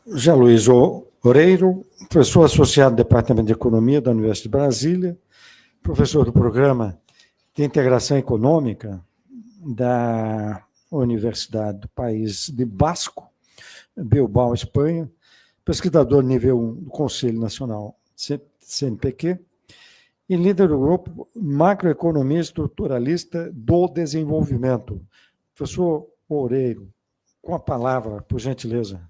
Jean Luiz Oreiro, professor associado do Departamento de Economia da Universidade de Brasília, professor do Programa de Integração Econômica da Universidade do País de Basco, Bilbao, Espanha, pesquisador nível 1 do Conselho Nacional CNPq e líder do grupo Macroeconomia Estruturalista do Desenvolvimento. Professor Oreiro, com a palavra, por gentileza.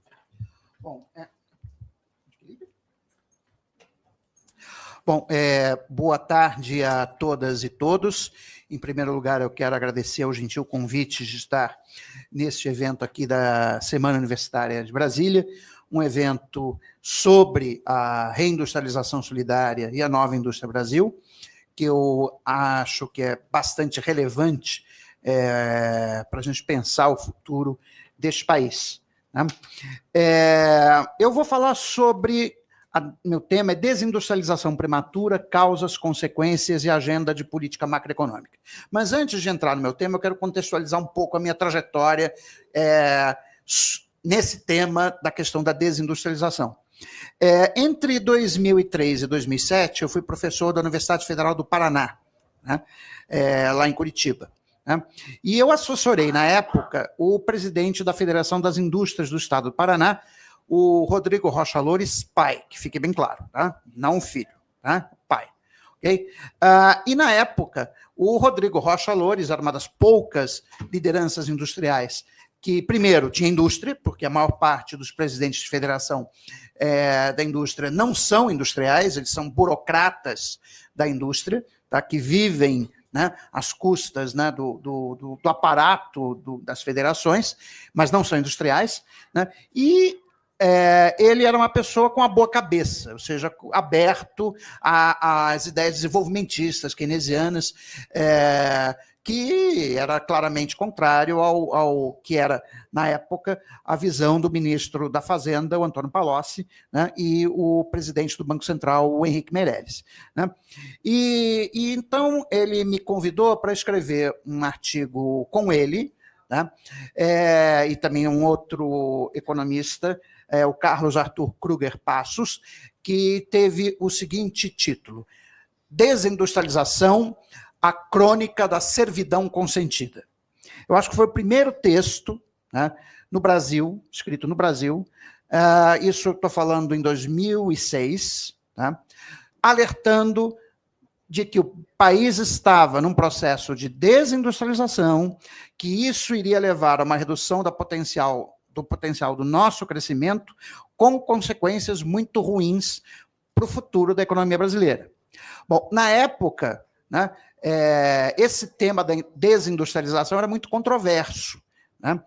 Boa tarde a todas e todos. Em primeiro lugar, eu quero agradecer ao gentil convite de estar neste evento aqui da Semana Universitária de Brasília, um evento sobre a reindustrialização solidária e a nova indústria Brasil, que eu acho que é bastante relevante para a gente pensar o futuro deste país. Né? Eu vou falar sobre... Meu tema é desindustrialização prematura, causas, consequências e agenda de política macroeconômica. Mas antes de entrar no meu tema, eu quero contextualizar um pouco a minha trajetória nesse tema da questão da desindustrialização. Entre 2003 e 2007, eu fui professor da Universidade Federal do Paraná, né, lá em Curitiba. Né, e eu assessorei, na época, o presidente da Federação das Indústrias do Estado do Paraná, o Rodrigo Rocha Loures, pai, que fique bem claro, tá? Não filho, tá? Pai. Okay? E, na época, o Rodrigo Rocha Loures era uma das poucas lideranças industriais que, primeiro, tinha indústria, porque a maior parte dos presidentes de federação da indústria não são industriais, eles são burocratas da indústria, tá? Que vivem, né, às custas, né, do aparato das federações, mas não são industriais, né? E ele era uma pessoa com a boa cabeça, ou seja, aberto às ideias desenvolvimentistas, keynesianas, que era claramente contrário ao que era, na época, a visão do ministro da Fazenda, o Antônio Palocci, né, e o presidente do Banco Central, o Henrique Meirelles. Né? E então ele me convidou para escrever um artigo com ele, né, e também um outro economista, o Carlos Arthur Kruger Passos, que teve o seguinte título: Desindustrialização, a crônica da servidão consentida. Eu acho que foi o primeiro texto, né, no Brasil, escrito no Brasil, isso eu estou falando em 2006, né, alertando de que o país estava num processo de desindustrialização, que isso iria levar a uma redução do potencial do nosso crescimento, com consequências muito ruins para o futuro da economia brasileira. Bom, na época, né, esse tema da desindustrialização era muito controverso. Né?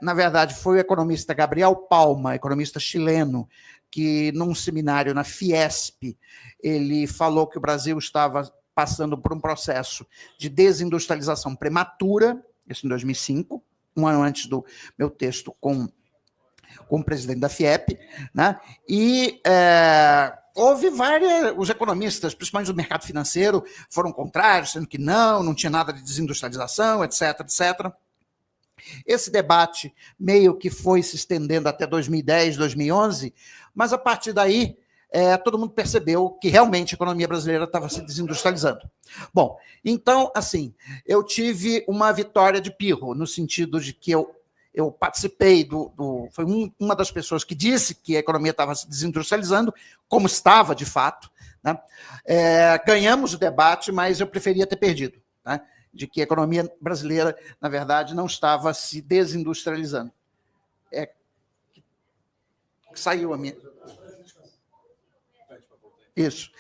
Na verdade, foi o economista Gabriel Palma, economista chileno, que num seminário na Fiesp, ele falou que o Brasil estava passando por um processo de desindustrialização prematura, isso em 2005, um ano antes do meu texto com o presidente da FIEP, né? E houve os economistas, principalmente do mercado financeiro, foram contrários, sendo que não tinha nada de desindustrialização, etc., etc. Esse debate meio que foi se estendendo até 2010, 2011, mas a partir daí todo mundo percebeu que realmente a economia brasileira estava se desindustrializando. Bom, então, assim, eu tive uma vitória de pirro, no sentido de que eu participei foi uma das pessoas que disse que a economia estava se desindustrializando, como estava, de fato. Né? Ganhamos o debate, mas eu preferia ter perdido, né? De que a economia brasileira, na verdade, não estava se desindustrializando. Saiu a minha... Isso.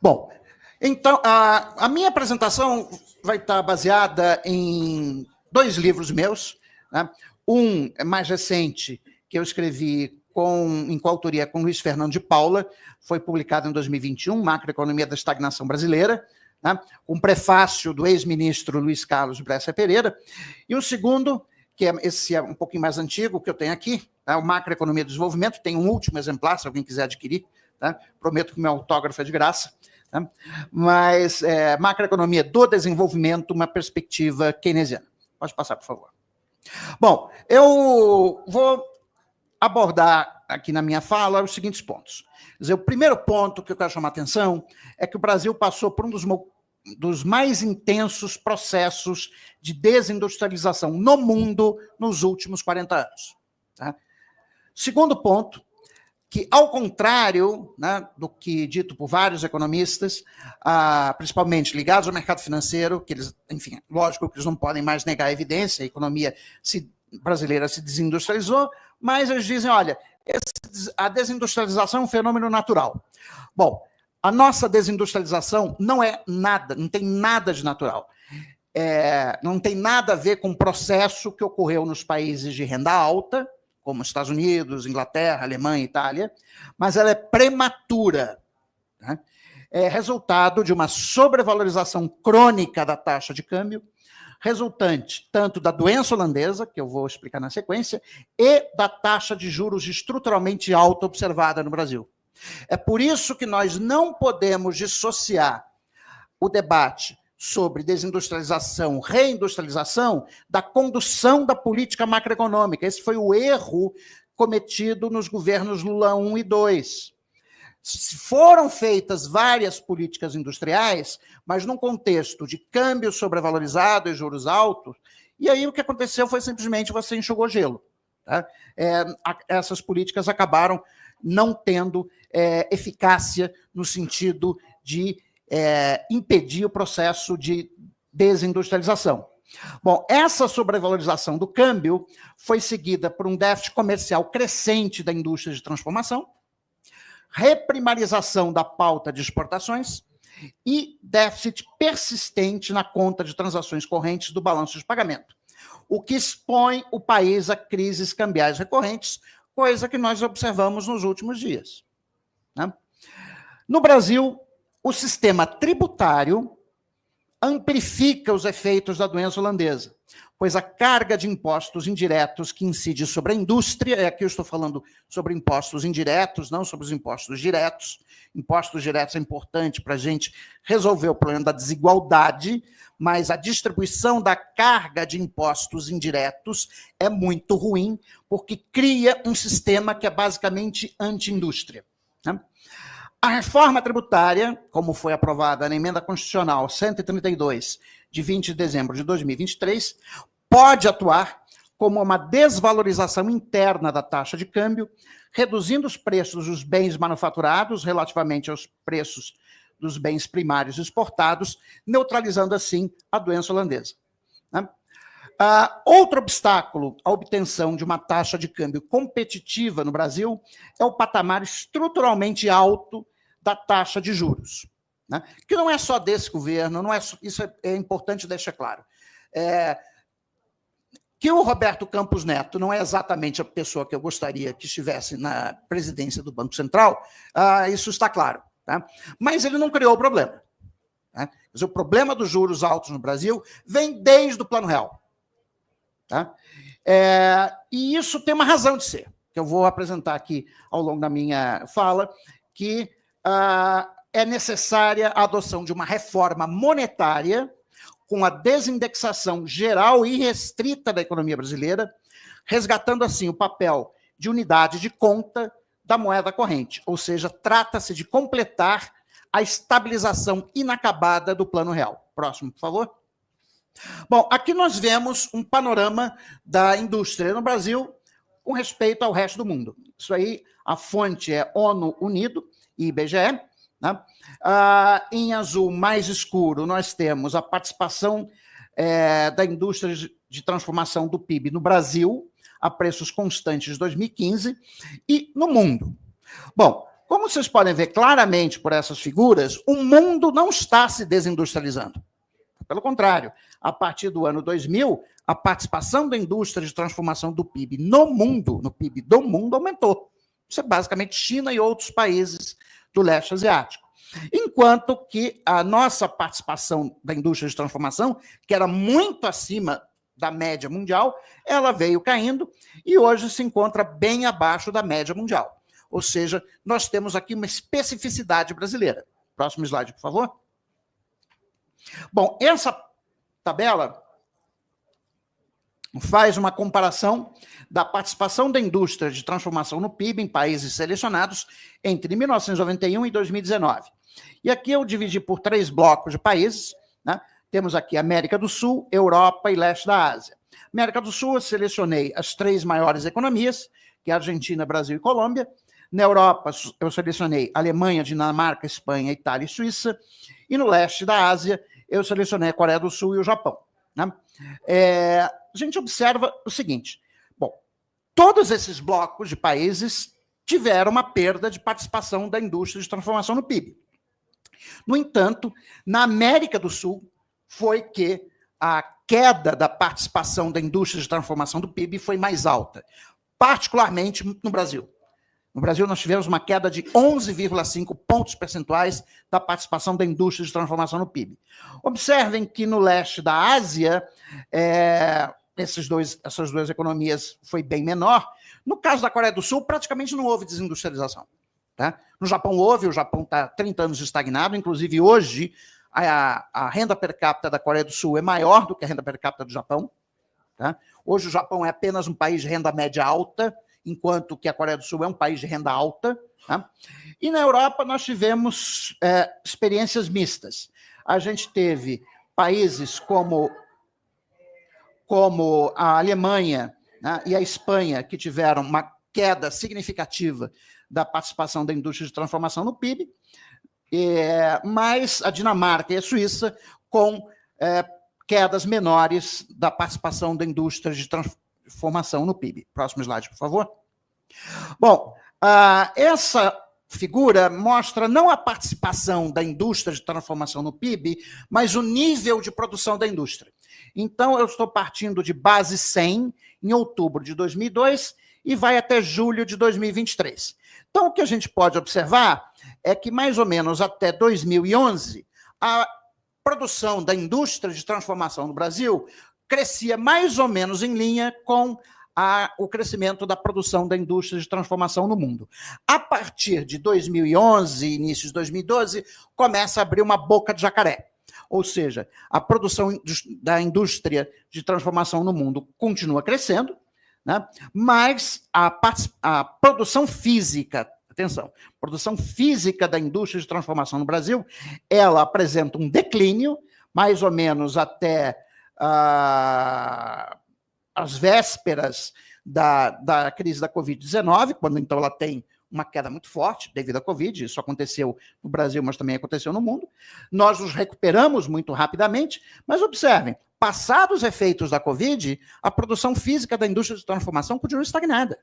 Bom, então, a minha apresentação vai estar baseada em 2 livros meus, né? Um mais recente, que eu escrevi em coautoria com Luiz Fernando de Paula, foi publicado em 2021, Macroeconomia da Estagnação Brasileira, né? Um prefácio do ex-ministro Luiz Carlos Bresser Pereira, e o segundo, que esse é um pouquinho mais antigo, que eu tenho aqui, tá? O Macroeconomia do Desenvolvimento, tem um último exemplar, se alguém quiser adquirir, tá? Prometo que o meu autógrafo é de graça. Tá? Mas Macroeconomia do Desenvolvimento, uma perspectiva keynesiana. Pode passar, por favor. Bom, eu vou abordar aqui na minha fala os seguintes pontos. Quer dizer, o primeiro ponto que eu quero chamar a atenção é que o Brasil passou por um dos mais intensos processos de desindustrialização no mundo nos últimos 40 anos. Tá? Segundo ponto, que, ao contrário, né, do que dito por vários economistas, principalmente ligados ao mercado financeiro, que eles, enfim, lógico que eles não podem mais negar a evidência, a economia brasileira se desindustrializou, mas eles dizem, olha, a desindustrialização é um fenômeno natural. Bom, a nossa desindustrialização não é nada, não tem nada de natural. Não tem nada a ver com o processo que ocorreu nos países de renda alta, como Estados Unidos, Inglaterra, Alemanha, Itália, mas ela é prematura. Né? É resultado de uma sobrevalorização crônica da taxa de câmbio, resultante tanto da doença holandesa, que eu vou explicar na sequência, e da taxa de juros estruturalmente alta observada no Brasil. É por isso que nós não podemos dissociar o debate sobre desindustrialização, reindustrialização, da condução da política macroeconômica. Esse foi o erro cometido nos governos Lula 1 e 2. Foram feitas várias políticas industriais, mas num contexto de câmbio sobrevalorizado e juros altos, e aí o que aconteceu foi simplesmente você enxugou gelo. Tá? Essas políticas acabaram não tendo eficácia no sentido de impedir o processo de desindustrialização. Bom, essa sobrevalorização do câmbio foi seguida por um déficit comercial crescente da indústria de transformação, reprimarização da pauta de exportações e déficit persistente na conta de transações correntes do balanço de pagamento, o que expõe o país a crises cambiais recorrentes, coisa que nós observamos nos últimos dias. Né? No Brasil, o sistema tributário amplifica os efeitos da doença holandesa, pois a carga de impostos indiretos que incide sobre a indústria, aqui eu estou falando sobre impostos indiretos, não sobre os impostos diretos. Impostos diretos é importante para a gente resolver o problema da desigualdade, mas a distribuição da carga de impostos indiretos é muito ruim, porque cria um sistema que é basicamente anti-indústria. Né? A reforma tributária, como foi aprovada na Emenda Constitucional 132, de 20 de dezembro de 2023, pode atuar como uma desvalorização interna da taxa de câmbio, reduzindo os preços dos bens manufaturados relativamente aos preços dos bens primários exportados, neutralizando, assim, a doença holandesa. Né? Outro obstáculo à obtenção de uma taxa de câmbio competitiva no Brasil é o patamar estruturalmente alto da taxa de juros, né? Que não é só desse governo, não é, isso é importante deixar claro. Que o Roberto Campos Neto não é exatamente a pessoa que eu gostaria que estivesse na presidência do Banco Central, isso está claro. Tá? Mas ele não criou o problema. Né? Quer dizer, o problema dos juros altos no Brasil vem desde o Plano Real. Tá? E isso tem uma razão de ser, que eu vou apresentar aqui ao longo da minha fala, que é necessária a adoção de uma reforma monetária com a desindexação geral e restrita da economia brasileira, resgatando, assim, o papel de unidade de conta da moeda corrente, ou seja, trata-se de completar a estabilização inacabada do Plano Real. Próximo, por favor. Bom, aqui nós vemos um panorama da indústria no Brasil com respeito ao resto do mundo. Isso aí, a fonte é ONU Unido e IBGE. Né? Em azul mais escuro, nós temos a participação da indústria de transformação do PIB no Brasil, a preços constantes de 2015, e no mundo. Bom, como vocês podem ver claramente por essas figuras, o mundo não está se desindustrializando. Pelo contrário, a partir do ano 2000, a participação da indústria de transformação do PIB no mundo, no PIB do mundo, aumentou. Isso é basicamente China e outros países do leste asiático. Enquanto que a nossa participação da indústria de transformação, que era muito acima da média mundial, ela veio caindo e hoje se encontra bem abaixo da média mundial. Ou seja, nós temos aqui uma especificidade brasileira. Próximo slide, por favor. Bom, essa tabela faz uma comparação da participação da indústria de transformação no PIB em países selecionados entre 1991 e 2019. E aqui eu dividi por 3 blocos de países, né? Temos aqui América do Sul, Europa e Leste da Ásia. América do Sul, eu selecionei as 3 maiores economias, que é Argentina, Brasil e Colômbia. Na Europa, eu selecionei Alemanha, Dinamarca, Espanha, Itália e Suíça. E no Leste da Ásia, eu selecionei a Coreia do Sul e o Japão, né? A gente observa o seguinte: bom, todos esses blocos de países tiveram uma perda de participação da indústria de transformação no PIB. No entanto, na América do Sul, foi que a queda da participação da indústria de transformação do PIB foi mais alta, particularmente no Brasil. No Brasil, nós tivemos uma queda de 11,5 pontos percentuais da participação da indústria de transformação no PIB. Observem que no leste da Ásia, essas duas economias foi bem menor. No caso da Coreia do Sul, praticamente não houve desindustrialização, tá? No Japão houve, o Japão está há 30 anos estagnado, inclusive hoje a renda per capita da Coreia do Sul é maior do que a renda per capita do Japão, tá? Hoje o Japão é apenas um país de renda média alta, enquanto que a Coreia do Sul é um país de renda alta, tá? E na Europa nós tivemos experiências mistas. A gente teve países como a Alemanha, né, e a Espanha, que tiveram uma queda significativa da participação da indústria de transformação no PIB, mas a Dinamarca e a Suíça com quedas menores da participação da indústria de transformação no PIB. Próximo slide, por favor. Bom, essa figura mostra não a participação da indústria de transformação no PIB, mas o nível de produção da indústria. Então, eu estou partindo de base 100 em outubro de 2002 e vai até julho de 2023. Então, o que a gente pode observar é que, mais ou menos até 2011, a produção da indústria de transformação no Brasil crescia mais ou menos em linha com o crescimento da produção da indústria de transformação no mundo. A partir de 2011, início de 2012, começa a abrir uma boca de jacaré. Ou seja, a produção da indústria de transformação no mundo continua crescendo, né? Mas a produção física, atenção, produção física da indústria de transformação no Brasil, ela apresenta um declínio, mais ou menos até as vésperas da crise da Covid-19, quando então ela tem uma queda muito forte devido à Covid. Isso aconteceu no Brasil, mas também aconteceu no mundo. Nós nos recuperamos muito rapidamente, mas observem, passados os efeitos da Covid, a produção física da indústria de transformação continua estagnada.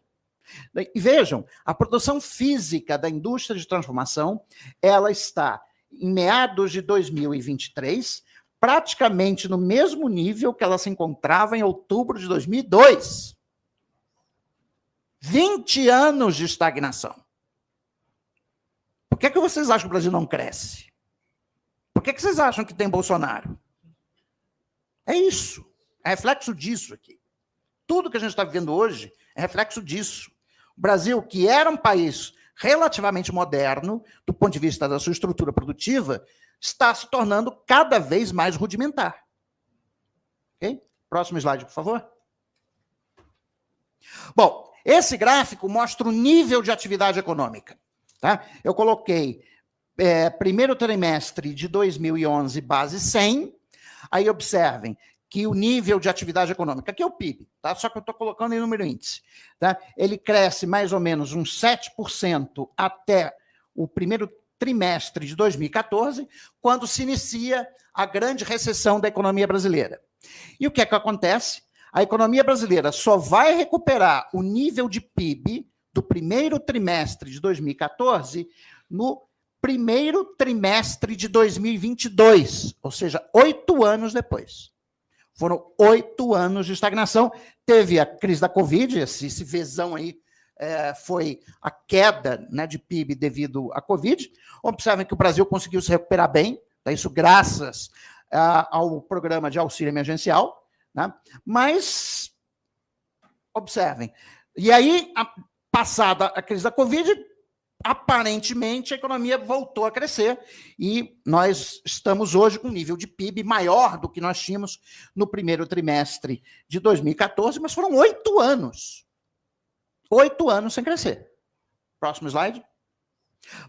E vejam, a produção física da indústria de transformação, ela está, em meados de 2023, praticamente no mesmo nível que ela se encontrava em outubro de 2002. 20 anos de estagnação. Por que vocês acham que o Brasil não cresce? Por que vocês acham que tem Bolsonaro? É isso. É reflexo disso aqui. Tudo que a gente está vivendo hoje é reflexo disso. O Brasil, que era um país relativamente moderno, do ponto de vista da sua estrutura produtiva, está se tornando cada vez mais rudimentar. Ok? Próximo slide, por favor. Bom, esse gráfico mostra o nível de atividade econômica. Tá? Eu coloquei primeiro trimestre de 2011, base 100. Aí observem que o nível de atividade econômica, aqui é o PIB, tá? Só que eu estou colocando em número índice. Tá? Ele cresce mais ou menos uns 7% até o primeiro trimestre de 2014, quando se inicia a grande recessão da economia brasileira. E o que é que acontece? A economia brasileira só vai recuperar o nível de PIB do primeiro trimestre de 2014 no primeiro trimestre de 2022, ou seja, 8 anos depois. Foram 8 anos de estagnação. Teve a crise da Covid, esse vezão aí foi a queda, né, de PIB devido à Covid. Observem que o Brasil conseguiu se recuperar bem, tá? Isso graças ao programa de auxílio emergencial, né? Mas, observem, e aí, passada a crise da Covid, aparentemente, a economia voltou a crescer e nós estamos hoje com um nível de PIB maior do que nós tínhamos no primeiro trimestre de 2014, mas foram 8 anos. 8 anos sem crescer. Próximo slide.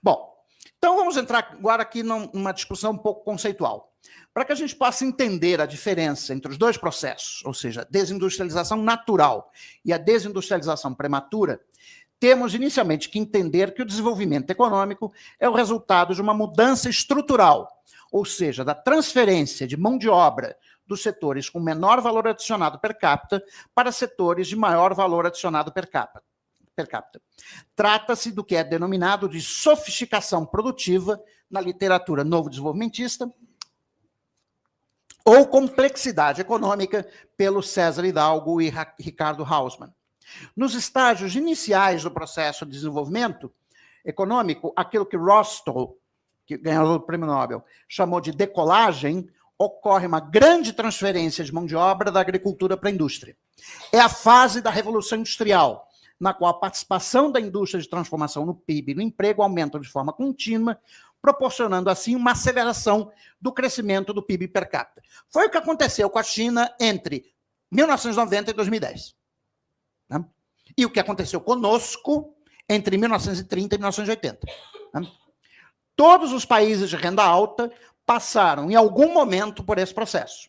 Bom, então vamos entrar agora aqui numa discussão um pouco conceitual. Para que a gente possa entender a diferença entre os dois processos, ou seja, a desindustrialização natural e a desindustrialização prematura, temos inicialmente que entender que o desenvolvimento econômico é o resultado de uma mudança estrutural, ou seja, da transferência de mão de obra dos setores com menor valor adicionado per capita para setores de maior valor adicionado per capita. Trata-se do que é denominado de sofisticação produtiva na literatura novo-desenvolvimentista ou complexidade econômica pelo César Hidalgo e Ricardo Hausmann. Nos estágios iniciais do processo de desenvolvimento econômico, aquilo que Rostow, que ganhou o prêmio Nobel, chamou de decolagem, ocorre uma grande transferência de mão de obra da agricultura para a indústria. É a fase da Revolução Industrial, na qual a participação da indústria de transformação no PIB e no emprego aumenta de forma contínua, proporcionando assim uma aceleração do crescimento do PIB per capita. Foi o que aconteceu com a China entre 1990 e 2010. Né? E o que aconteceu conosco entre 1930 e 1980. Né? Todos os países de renda alta passaram, em algum momento, por esse processo.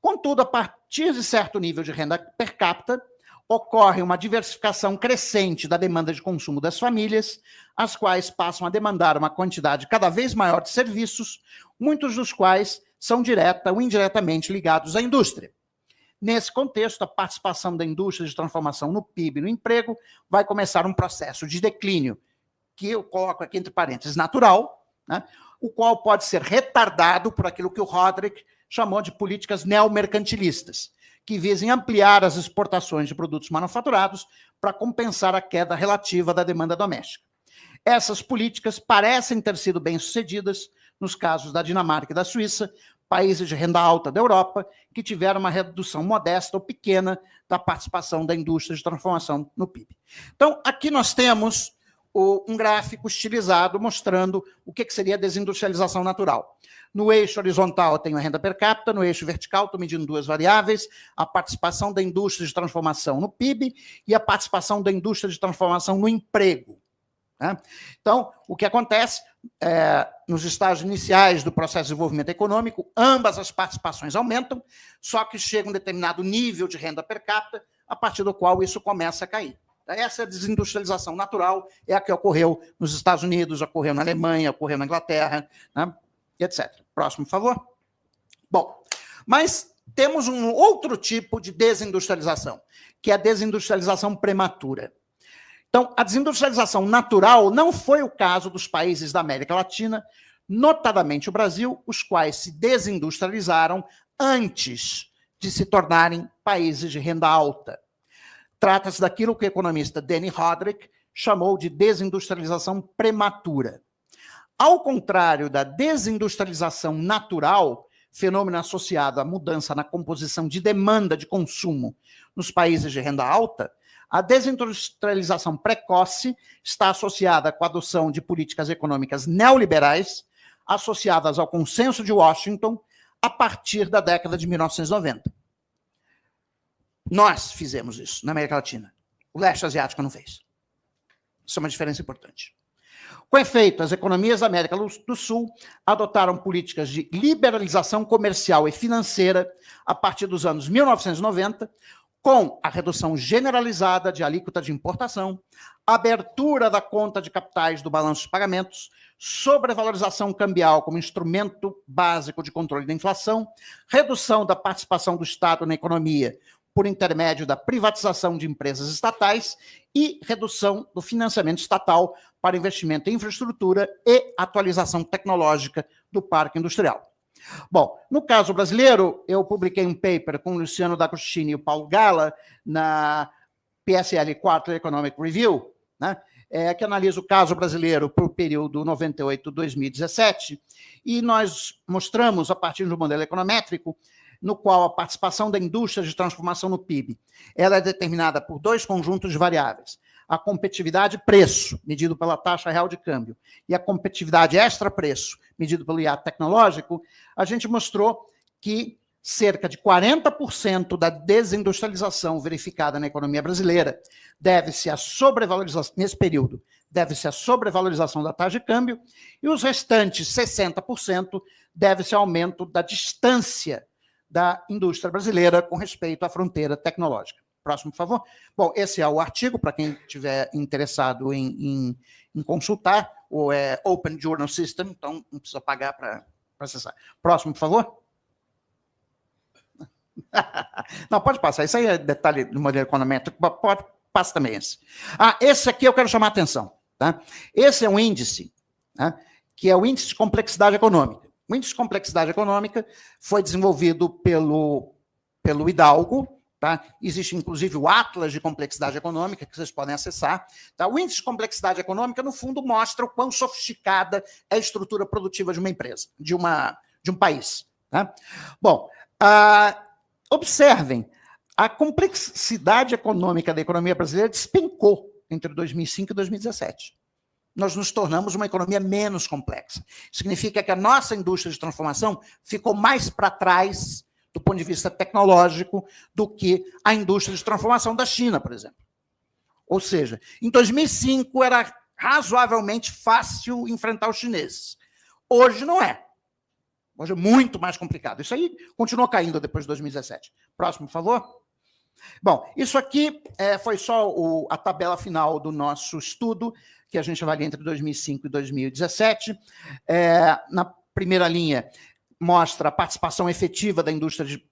Contudo, a partir de certo nível de renda per capita, ocorre uma diversificação crescente da demanda de consumo das famílias, as quais passam a demandar uma quantidade cada vez maior de serviços, muitos dos quais são direta ou indiretamente ligados à indústria. Nesse contexto, a participação da indústria de transformação no PIB e no emprego vai começar um processo de declínio, que eu coloco aqui entre parênteses, natural, né, o qual pode ser retardado por aquilo que o Roderick chamou de políticas neomercantilistas, que visem ampliar as exportações de produtos manufaturados para compensar a queda relativa da demanda doméstica. Essas políticas parecem ter sido bem-sucedidas nos casos da Dinamarca e da Suíça, países de renda alta da Europa, que tiveram uma redução modesta ou pequena da participação da indústria de transformação no PIB. Então, aqui nós temos um gráfico estilizado mostrando o que seria a desindustrialização natural. No eixo horizontal eu tenho a renda per capita, no eixo vertical estou medindo duas variáveis, a participação da indústria de transformação no PIB e a participação da indústria de transformação no emprego. Né? Então, o que acontece nos estágios iniciais do processo de desenvolvimento econômico, ambas as participações aumentam, só que chega um determinado nível de renda per capita, a partir do qual isso começa a cair. Essa é a desindustrialização natural, é a que ocorreu nos Estados Unidos, ocorreu na Alemanha, ocorreu na Inglaterra, né, etc. Próximo, por favor. Bom, mas temos um outro tipo de desindustrialização, que é a desindustrialização prematura. Então, a desindustrialização natural não foi o caso dos países da América Latina, notadamente o Brasil, os quais se desindustrializaram antes de se tornarem países de renda alta. Trata-se daquilo que o economista Danny Roderick chamou de desindustrialização prematura. Ao contrário da desindustrialização natural, fenômeno associado à mudança na composição de demanda de consumo nos países de renda alta, a desindustrialização precoce está associada com a adoção de políticas econômicas neoliberais, associadas ao consenso de Washington, a partir da década de 1990. Nós fizemos isso na América Latina. O leste asiático não fez. Isso é uma diferença importante. Com efeito, as economias da América do Sul adotaram políticas de liberalização comercial e financeira a partir dos anos 1990, com a redução generalizada de alíquota de importação, abertura da conta de capitais do balanço de pagamentos, sobrevalorização cambial como instrumento básico de controle da inflação, redução da participação do Estado na economia por intermédio da privatização de empresas estatais e redução do financiamento estatal para investimento em infraestrutura e atualização tecnológica do parque industrial. Bom, no caso brasileiro, eu publiquei um paper com o Luciano D'Agostini e o Paulo Gala na PSL Quarterly Economic Review, né, que analisa o caso brasileiro para o período 98-2017, e nós mostramos, a partir do modelo econométrico, no qual a participação da indústria de transformação no PIB ela é determinada por dois conjuntos de variáveis. a competitividade preço, medido pela taxa real de câmbio, e a competitividade extra-preço, medido pelo hiato tecnológico, a gente mostrou que cerca de 40% da desindustrialização verificada na economia brasileira deve-se à sobrevalorização, nesse período, deve-se à sobrevalorização da taxa de câmbio, e os restantes 60% deve-se ao aumento da distância da indústria brasileira com respeito à fronteira tecnológica. Próximo, por favor. Bom, esse é o artigo, para quem estiver interessado em consultar, o Open Journal System, então não precisa pagar para acessar. Próximo, por favor. Não, pode passar. Isso aí é detalhe do modelo econométrico. Pode, passa também esse. Esse aqui eu quero chamar a atenção. Tá? Esse é um índice, tá? Que é o índice de complexidade econômica. O índice de complexidade econômica foi desenvolvido pelo Hidalgo. Tá? Existe, inclusive, o Atlas de Complexidade Econômica, que vocês podem acessar. Tá? O índice de complexidade econômica, no fundo, mostra o quão sofisticada é a estrutura produtiva de uma empresa, de um país. Tá? Bom, observem, a complexidade econômica da economia brasileira despencou entre 2005 e 2017. Nós nos tornamos uma economia menos complexa. Significa que a nossa indústria de transformação ficou mais para trás do ponto de vista tecnológico do que a indústria de transformação da China, por exemplo. Ou seja, em 2005 era razoavelmente fácil enfrentar os chineses. Hoje não é. Hoje é muito mais complicado. Isso aí continuou caindo depois de 2017. Próximo, por favor. Bom, isso aqui foi só a tabela final do nosso estudo, que a gente avalia entre 2005 e 2017. Na primeira linha, mostra a participação efetiva da indústria de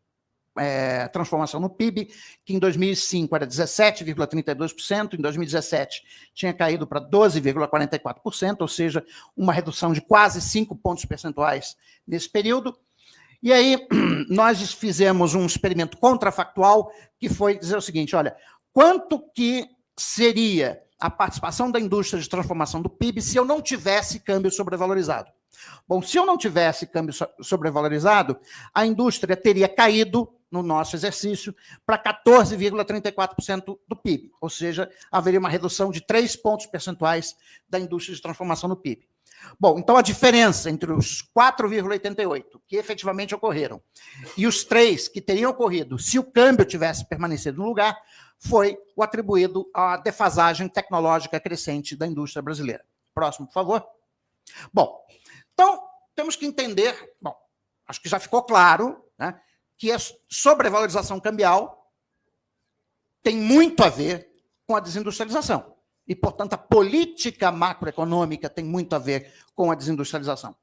transformação no PIB, que em 2005 era 17,32%, em 2017 tinha caído para 12,44%, ou seja, uma redução de quase 5 pontos percentuais nesse período. E aí nós fizemos um experimento contrafactual, que foi dizer o seguinte, olha, quanto que seria a participação da indústria de transformação do PIB se eu não tivesse câmbio sobrevalorizado? Bom, se eu não tivesse câmbio sobrevalorizado, a indústria teria caído, no nosso exercício, para 14,34% do PIB, ou seja, haveria uma redução de 3 pontos percentuais da indústria de transformação no PIB. Bom, então a diferença entre os 4,88 que efetivamente ocorreram e os 3 que teriam ocorrido se o câmbio tivesse permanecido no lugar foi o atribuído à defasagem tecnológica crescente da indústria brasileira. Próximo, por favor. Bom, então temos que entender, bom, acho que já ficou claro, né, que a sobrevalorização cambial tem muito a ver com a desindustrialização. E, portanto, a política macroeconômica tem muito a ver com a desindustrialização.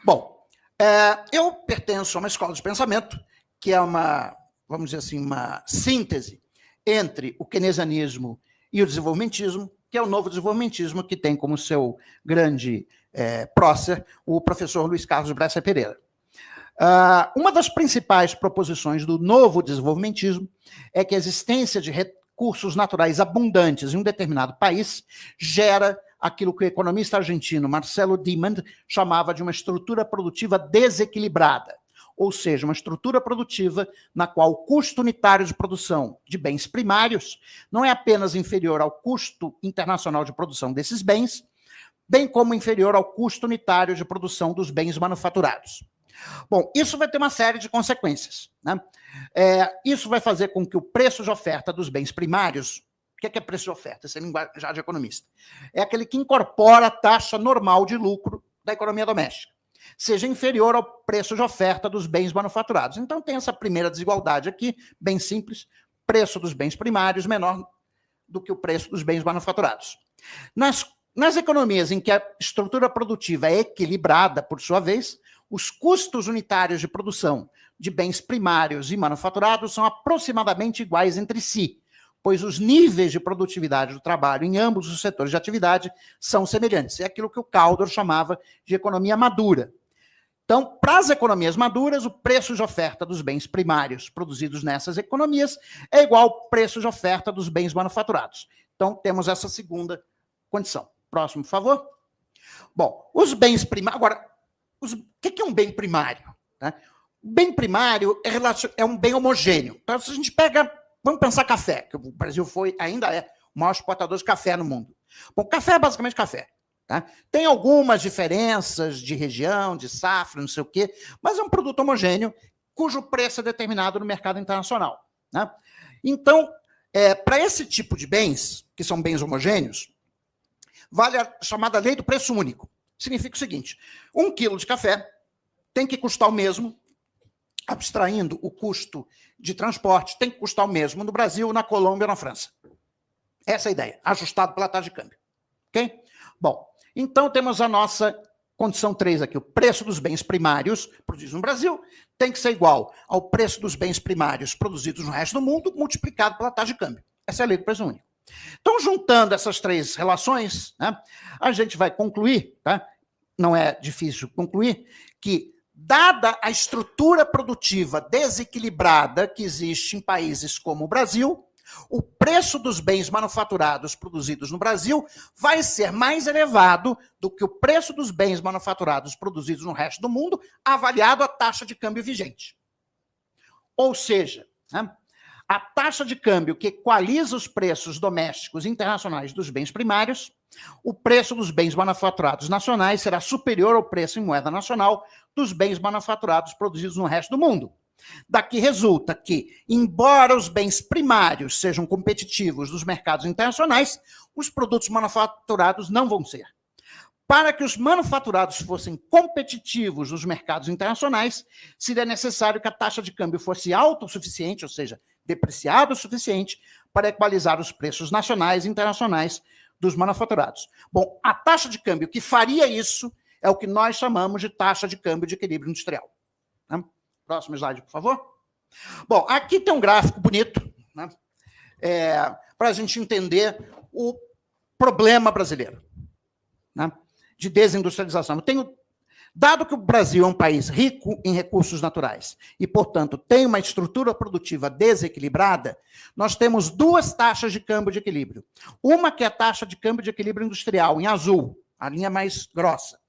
Bom, eu pertenço a uma escola de pensamento que é uma, vamos dizer assim, uma síntese entre o keynesianismo e o desenvolvimentismo, que é o novo desenvolvimentismo, que tem como seu grande prócer o professor Luiz Carlos Bresser Pereira. Uma das principais proposições do novo desenvolvimentismo é que a existência de recursos naturais abundantes em um determinado país gera aquilo que o economista argentino Marcelo Diamond chamava de uma estrutura produtiva desequilibrada, ou seja, uma estrutura produtiva na qual o custo unitário de produção de bens primários não é apenas inferior ao custo internacional de produção desses bens, bem como inferior ao custo unitário de produção dos bens manufaturados. Bom, isso vai ter uma série de consequências, né? Isso vai fazer com que o preço de oferta dos bens primários, o que é preço de oferta? Essa é a linguagem de economista. É aquele que incorpora a taxa normal de lucro da economia doméstica, seja inferior ao preço de oferta dos bens manufaturados. Então tem essa primeira desigualdade aqui, bem simples, preço dos bens primários menor do que o preço dos bens manufaturados. Nas economias em que a estrutura produtiva é equilibrada, por sua vez, os custos unitários de produção de bens primários e manufaturados são aproximadamente iguais entre si, pois os níveis de produtividade do trabalho em ambos os setores de atividade são semelhantes. É aquilo que o Caldor chamava de economia madura. Então, para as economias maduras, o preço de oferta dos bens primários produzidos nessas economias é igual ao preço de oferta dos bens manufaturados. Então, temos essa segunda condição. Próximo, por favor. Bom, os bens primários... Agora, o que é um bem primário? O bem primário é um bem homogêneo. Então, se a gente pega vamos pensar café, que o Brasil ainda é o maior exportador de café no mundo. Bom, café é basicamente café. Tá? Tem algumas diferenças de região, de safra, não sei o quê, mas é um produto homogêneo cujo preço é determinado no mercado internacional. Né? Então, para esse tipo de bens, que são bens homogêneos, vale a chamada lei do preço único. Significa o seguinte: 1 quilo de café tem que custar o mesmo, abstraindo o custo de transporte, tem que custar o mesmo no Brasil, na Colômbia ou na França. Essa é a ideia, ajustado pela taxa de câmbio. Ok? Bom, então temos a nossa condição 3 aqui. O preço dos bens primários produzidos no Brasil tem que ser igual ao preço dos bens primários produzidos no resto do mundo, multiplicado pela taxa de câmbio. Essa é a lei do preço único. Então, juntando essas três relações, né, a gente vai concluir, tá? Não é difícil concluir, que, dada a estrutura produtiva desequilibrada que existe em países como o Brasil, o preço dos bens manufaturados produzidos no Brasil vai ser mais elevado do que o preço dos bens manufaturados produzidos no resto do mundo, avaliado a taxa de câmbio vigente. Ou seja, né, a taxa de câmbio que equaliza os preços domésticos e internacionais dos bens primários, o preço dos bens manufaturados nacionais será superior ao preço em moeda nacional dos bens manufaturados produzidos no resto do mundo. Daqui resulta que, embora os bens primários sejam competitivos nos mercados internacionais, os produtos manufaturados não vão ser. Para que os manufaturados fossem competitivos nos mercados internacionais, seria necessário que a taxa de câmbio fosse alta o suficiente, ou seja, depreciada o suficiente, para equalizar os preços nacionais e internacionais dos manufaturados. Bom, a taxa de câmbio que faria isso é o que nós chamamos de taxa de câmbio de equilíbrio industrial. Né? Próximo slide, por favor. Bom, aqui tem um gráfico bonito, né, para a gente entender o problema brasileiro, né, de desindustrialização. Dado que o Brasil é um país rico em recursos naturais e, portanto, tem uma estrutura produtiva desequilibrada, nós temos duas taxas de câmbio de equilíbrio. Uma que é a taxa de câmbio de equilíbrio industrial, em azul, a linha mais grossa.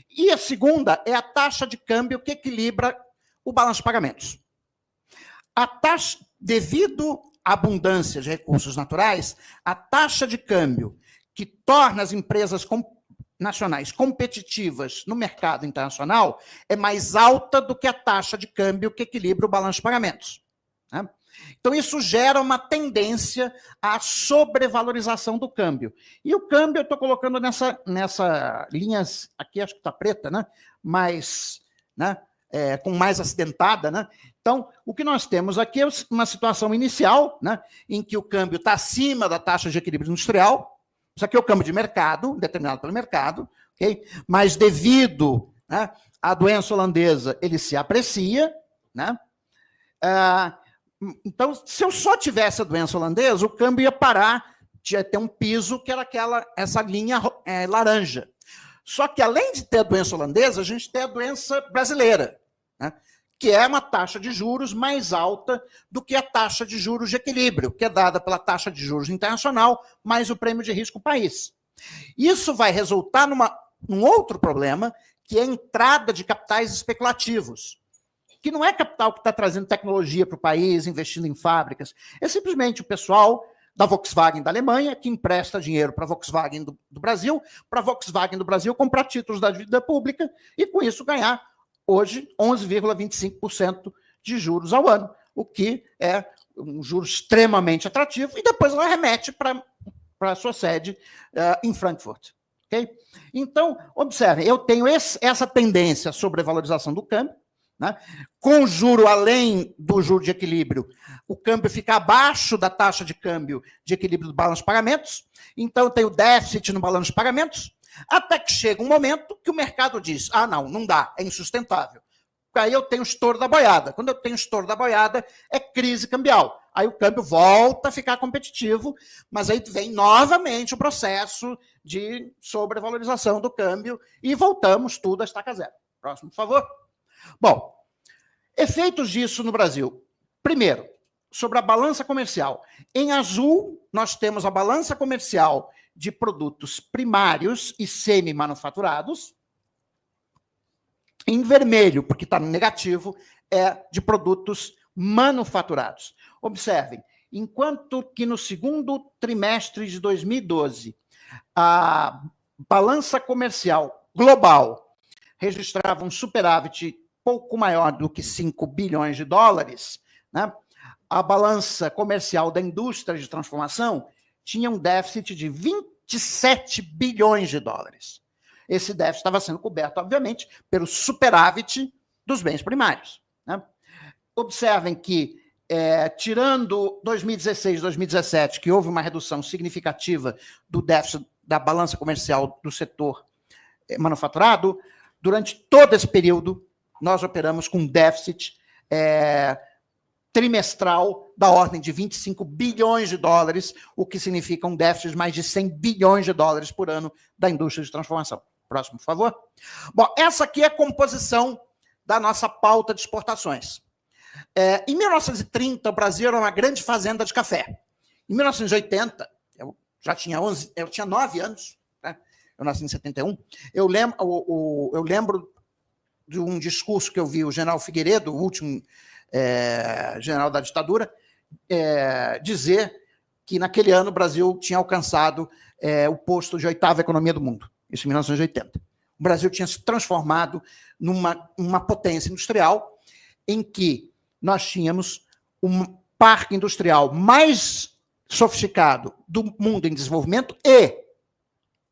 E a segunda é a taxa de câmbio que equilibra o balanço de pagamentos. A taxa, devido à abundância de recursos naturais, a taxa de câmbio que torna as empresas nacionais competitivas no mercado internacional é mais alta do que a taxa de câmbio que equilibra o balanço de pagamentos. Né? Então, isso gera uma tendência à sobrevalorização do câmbio. E o câmbio eu estou colocando nessa linha, aqui acho que está preta, né? Mas, né? Com mais acidentada, né? Então, o que nós temos aqui é uma situação inicial, né, em que o câmbio está acima da taxa de equilíbrio industrial. Isso aqui é o câmbio de mercado, determinado pelo mercado, okay? Mas devido, né, à doença holandesa, ele se aprecia, né? Então, se eu só tivesse a doença holandesa, o câmbio ia parar de ter um piso que era essa linha laranja. Só que, além de ter a doença holandesa, a gente tem a doença brasileira, né, que é uma taxa de juros mais alta do que a taxa de juros de equilíbrio, que é dada pela taxa de juros internacional, mais o prêmio de risco país. Isso vai resultar num outro problema, que é a entrada de capitais especulativos, que não é capital que está trazendo tecnologia para o país, investindo em fábricas, é simplesmente o pessoal da Volkswagen da Alemanha, que empresta dinheiro para a Volkswagen do Brasil, para a Volkswagen do Brasil comprar títulos da dívida pública e, com isso, ganhar, hoje, 11,25% de juros ao ano, o que é um juro extremamente atrativo, e depois ela remete para a sua sede em Frankfurt. Okay? Então, observem, eu tenho essa tendência à sobrevalorização do câmbio, né? Com o juro além do juro de equilíbrio, o câmbio fica abaixo da taxa de câmbio de equilíbrio do balanço de pagamentos, então eu tenho déficit no balanço de pagamentos, até que chega um momento que o mercado diz, não dá, é insustentável. Aí eu tenho estouro da boiada. Quando eu tenho estouro da boiada, é crise cambial. Aí o câmbio volta a ficar competitivo, mas aí vem novamente o processo de sobrevalorização do câmbio e voltamos tudo a estaca zero. Próximo, por favor. Bom, efeitos disso no Brasil. Primeiro, sobre a balança comercial. Em azul, nós temos a balança comercial de produtos primários e semi-manufaturados. Em vermelho, porque está no negativo, é de produtos manufaturados. Observem, enquanto que no segundo trimestre de 2012, a balança comercial global registrava um superávit pouco maior do que 5 bilhões de dólares, né? A balança comercial da indústria de transformação tinha um déficit de 27 bilhões de dólares. Esse déficit estava sendo coberto, obviamente, pelo superávit dos bens primários, né? Observem que, tirando 2016 e 2017, que houve uma redução significativa do déficit da balança comercial do setor manufaturado, durante todo esse período, nós operamos com um déficit trimestral da ordem de 25 bilhões de dólares, o que significa um déficit de mais de 100 bilhões de dólares por ano da indústria de transformação. Próximo, por favor. Bom, essa aqui é a composição da nossa pauta de exportações. Em 1930, o Brasil era uma grande fazenda de café. Em 1980, eu tinha 9 anos, né? Eu nasci em 71. Eu lembro de um discurso que eu vi o general Figueiredo, o último general da ditadura, dizer que naquele ano o Brasil tinha alcançado o posto de 8ª economia do mundo, isso em 1980. O Brasil tinha se transformado numa potência industrial em que nós tínhamos um parque industrial mais sofisticado do mundo em desenvolvimento e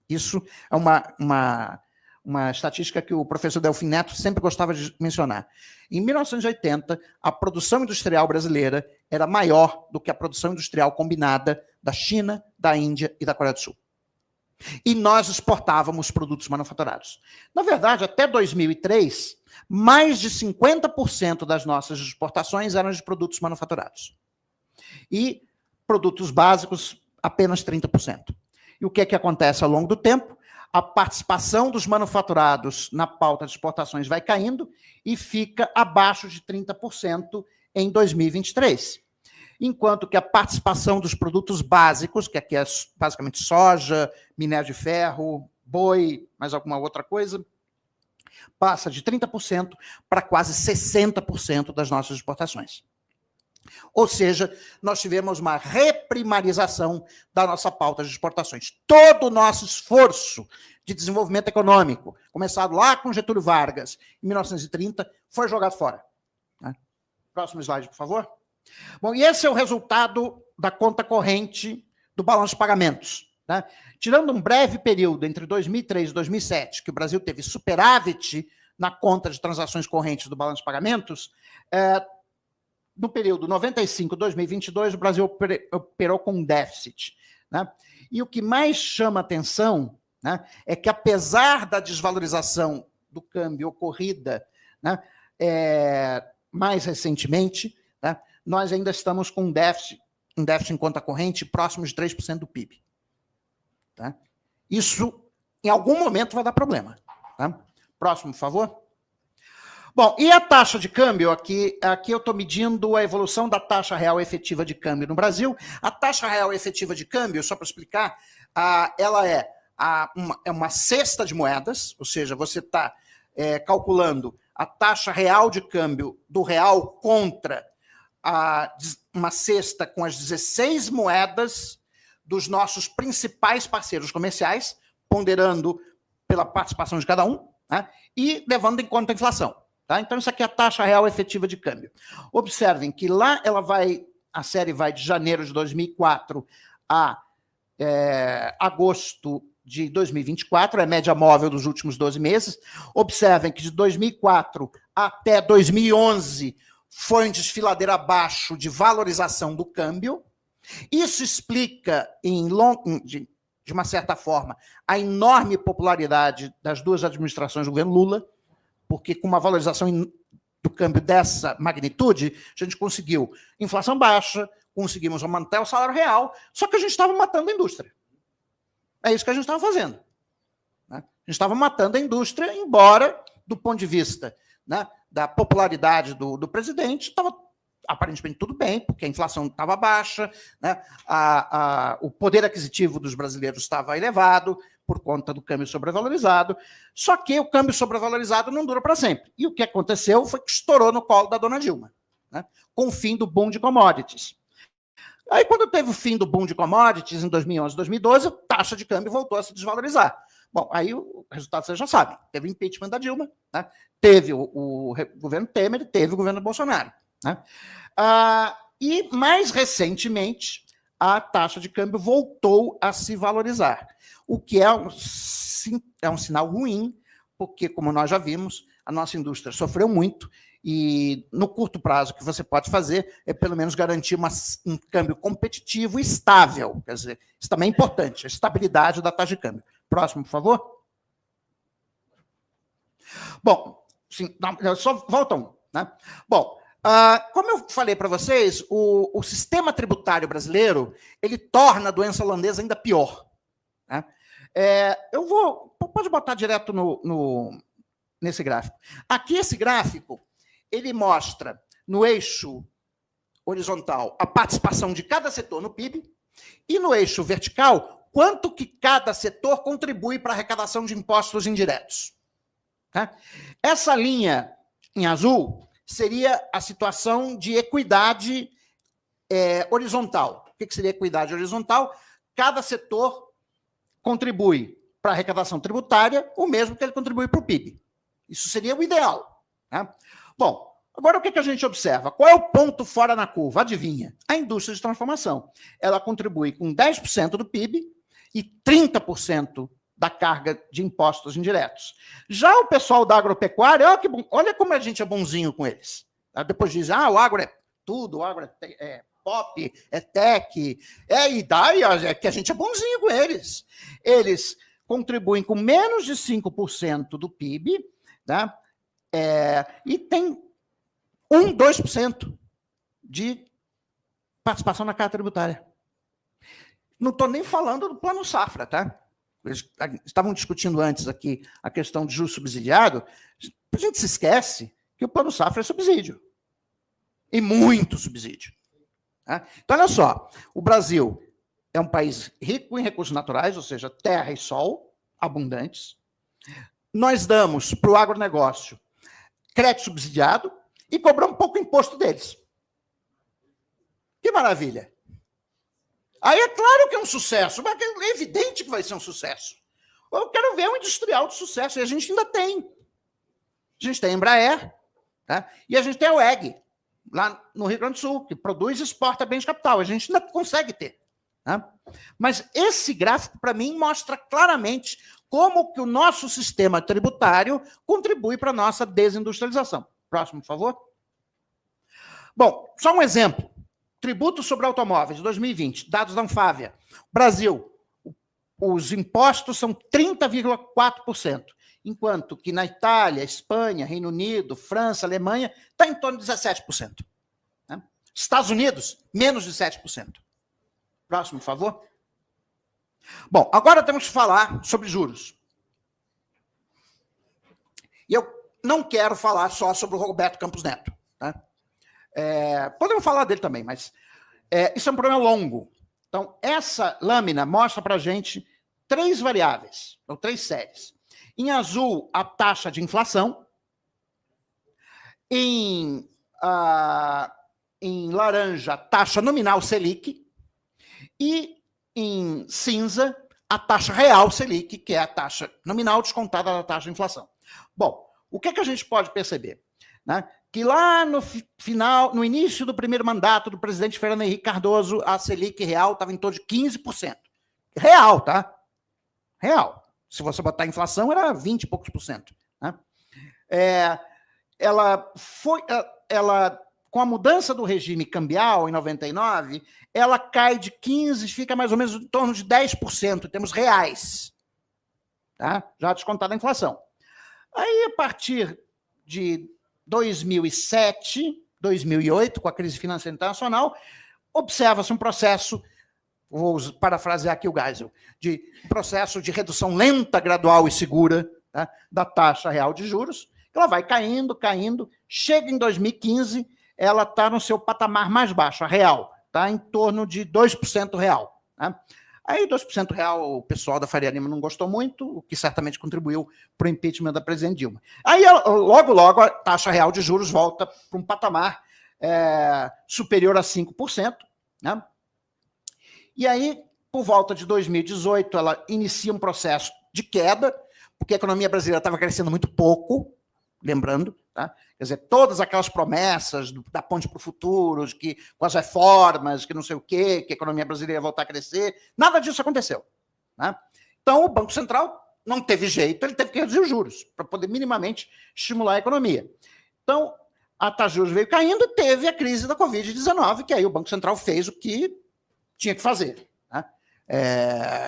isso é uma estatística que o professor Delfim Neto sempre gostava de mencionar. Em 1980, a produção industrial brasileira era maior do que a produção industrial combinada da China, da Índia e da Coreia do Sul. E nós exportávamos produtos manufaturados. Na verdade, até 2003, mais de 50% das nossas exportações eram de produtos manufaturados. E produtos básicos, apenas 30%. E o que é que acontece ao longo do tempo? A participação dos manufaturados na pauta de exportações vai caindo e fica abaixo de 30% em 2023. Enquanto que a participação dos produtos básicos, que aqui é basicamente soja, minério de ferro, boi, mais alguma outra coisa, passa de 30% para quase 60% das nossas exportações. Ou seja, nós tivemos uma reprimarização da nossa pauta de exportações. Todo o nosso esforço de desenvolvimento econômico, começado lá com Getúlio Vargas, em 1930, foi jogado fora. Próximo slide, por favor. Bom, e esse é o resultado da conta corrente do balanço de pagamentos, né? Tirando um breve período entre 2003 e 2007, que o Brasil teve superávit na conta de transações correntes do balanço de pagamentos, no período 95-2022, o Brasil operou com um déficit, né? E o que mais chama atenção, né, é que, apesar da desvalorização do câmbio ocorrida, né, mais recentemente, né, nós ainda estamos com um déficit em conta corrente próximo de 3% do PIB. Tá? Isso, em algum momento, vai dar problema. Tá? Próximo, por favor. Bom, e a taxa de câmbio? Aqui eu estou medindo a evolução da taxa real efetiva de câmbio no Brasil. A taxa real efetiva de câmbio, só para explicar, ela é uma cesta de moedas, ou seja, você está calculando a taxa real de câmbio do real contra uma cesta com as 16 moedas dos nossos principais parceiros comerciais, ponderando pela participação de cada um, né, e levando em conta a inflação. Tá? Então, isso aqui é a taxa real efetiva de câmbio. Observem que lá a série vai de janeiro de 2004 a agosto de 2024, é a média móvel dos últimos 12 meses. Observem que de 2004 até 2011 foi um desfiladeiro abaixo de valorização do câmbio. Isso explica, de uma certa forma, a enorme popularidade das duas administrações do governo Lula, porque com uma valorização do câmbio dessa magnitude, a gente conseguiu inflação baixa, conseguimos manter o salário real, só que a gente estava matando a indústria. É isso que a gente estava fazendo. Né? A gente estava matando a indústria, embora, do ponto de vista, né, da popularidade do presidente, estava aparentemente tudo bem, porque a inflação estava baixa, né, o poder aquisitivo dos brasileiros estava elevado, por conta do câmbio sobrevalorizado, só que o câmbio sobrevalorizado não dura para sempre. E o que aconteceu foi que estourou no colo da dona Dilma, né, com o fim do boom de commodities. Aí, quando teve o fim do boom de commodities em 2011, 2012, a taxa de câmbio voltou a se desvalorizar. Bom, aí o resultado vocês já sabem. Teve o impeachment da Dilma, né? Teve o governo Temer, teve o governo Bolsonaro. Né? E, mais recentemente, a taxa de câmbio voltou a se valorizar, o que é um sinal ruim, porque, como nós já vimos, a nossa indústria sofreu muito e, no curto prazo, o que você pode fazer é, pelo menos, garantir um câmbio competitivo e estável. Quer dizer, isso também é importante, a estabilidade da taxa de câmbio. Próximo, por favor. Bom, sim, só volta um. Né? Bom, como eu falei para vocês, o sistema tributário brasileiro ele torna a doença holandesa ainda pior. Né? Pode botar direto nesse gráfico. Aqui, esse gráfico, ele mostra no eixo horizontal a participação de cada setor no PIB e no eixo vertical quanto que cada setor contribui para a arrecadação de impostos indiretos. Tá? Essa linha em azul seria a situação de equidade horizontal. O que seria equidade horizontal? Cada setor contribui para a arrecadação tributária o mesmo que ele contribui para o PIB. Isso seria o ideal. Né? Bom, agora o que a gente observa? Qual é o ponto fora na curva? Adivinha? A indústria de transformação. Ela contribui com 10% do PIB e 30% da carga de impostos indiretos. Já o pessoal da agropecuária, olha como a gente é bonzinho com eles. Depois dizem, o agro é tudo, o agro é pop, é tech, é que a gente é bonzinho com eles. Eles contribuem com menos de 5% do PIB, né? E tem 2% de participação na carga tributária. Não estou nem falando do Plano Safra, tá? Eles estavam discutindo antes aqui a questão de juros subsidiado. A gente se esquece que o Plano Safra é subsídio. E muito subsídio. Tá? Então, olha só. O Brasil é um país rico em recursos naturais, ou seja, terra e sol abundantes. Nós damos para o agronegócio crédito subsidiado e cobramos pouco imposto deles. Que maravilha! Aí é claro que é um sucesso, mas é evidente que vai ser um sucesso. Eu quero ver um industrial de sucesso, e a gente ainda tem. A gente tem a Embraer, tá? E a gente tem a UEG, lá no Rio Grande do Sul, que produz e exporta bens de capital. A gente ainda consegue ter. Tá? Mas esse gráfico, para mim, mostra claramente como que o nosso sistema tributário contribui para a nossa desindustrialização. Próximo, por favor. Bom, só um exemplo. Tributo sobre automóveis, 2020, dados da Anfávia. Brasil, os impostos são 30,4%, enquanto que na Itália, Espanha, Reino Unido, França, Alemanha, está em torno de 17%. Né? Estados Unidos, menos de 7%. Próximo, por favor. Bom, agora temos que falar sobre juros. E eu não quero falar só sobre o Roberto Campos Neto. Tá? Podemos falar dele também, mas isso é um problema longo. Então, essa lâmina mostra para a gente 3 variáveis, ou 3 séries. Em azul, a taxa de inflação. Em laranja, a taxa nominal Selic. E em cinza, a taxa real Selic, que é a taxa nominal descontada da taxa de inflação. Bom, o que a gente pode perceber? Né? Que lá no início do primeiro mandato do presidente Fernando Henrique Cardoso, a Selic real estava em torno de 15%. Real, tá? Real. Se você botar a inflação, era 20 e poucos por cento. Né? Com a mudança do regime cambial em 99, ela cai de 15%, fica mais ou menos em torno de 10% em termos reais. Tá? Já descontada a inflação. Aí, a partir de 2007, 2008, com a crise financeira internacional, observa-se um processo, vou parafrasear aqui o Geisel, de um processo de redução lenta, gradual e segura, tá, da taxa real de juros. Ela vai caindo, caindo, chega em 2015, ela está no seu patamar mais baixo, a real, está em torno de 2% real. Tá? Aí, 2% real, o pessoal da Faria Lima não gostou muito, o que certamente contribuiu para o impeachment da presidente Dilma. Aí, logo, a taxa real de juros volta para um patamar superior a 5%, né? E aí, por volta de 2018, ela inicia um processo de queda, porque a economia brasileira estava crescendo muito pouco, lembrando, tá? Quer dizer, todas aquelas promessas da ponte para o futuro, de que com as reformas, que não sei o quê, que a economia brasileira ia voltar a crescer, nada disso aconteceu. Né? Então, o Banco Central não teve jeito, ele teve que reduzir os juros para poder minimamente estimular a economia. Então, a taxa de juros veio caindo e teve a crise da Covid-19, que aí o Banco Central fez o que tinha que fazer. Né?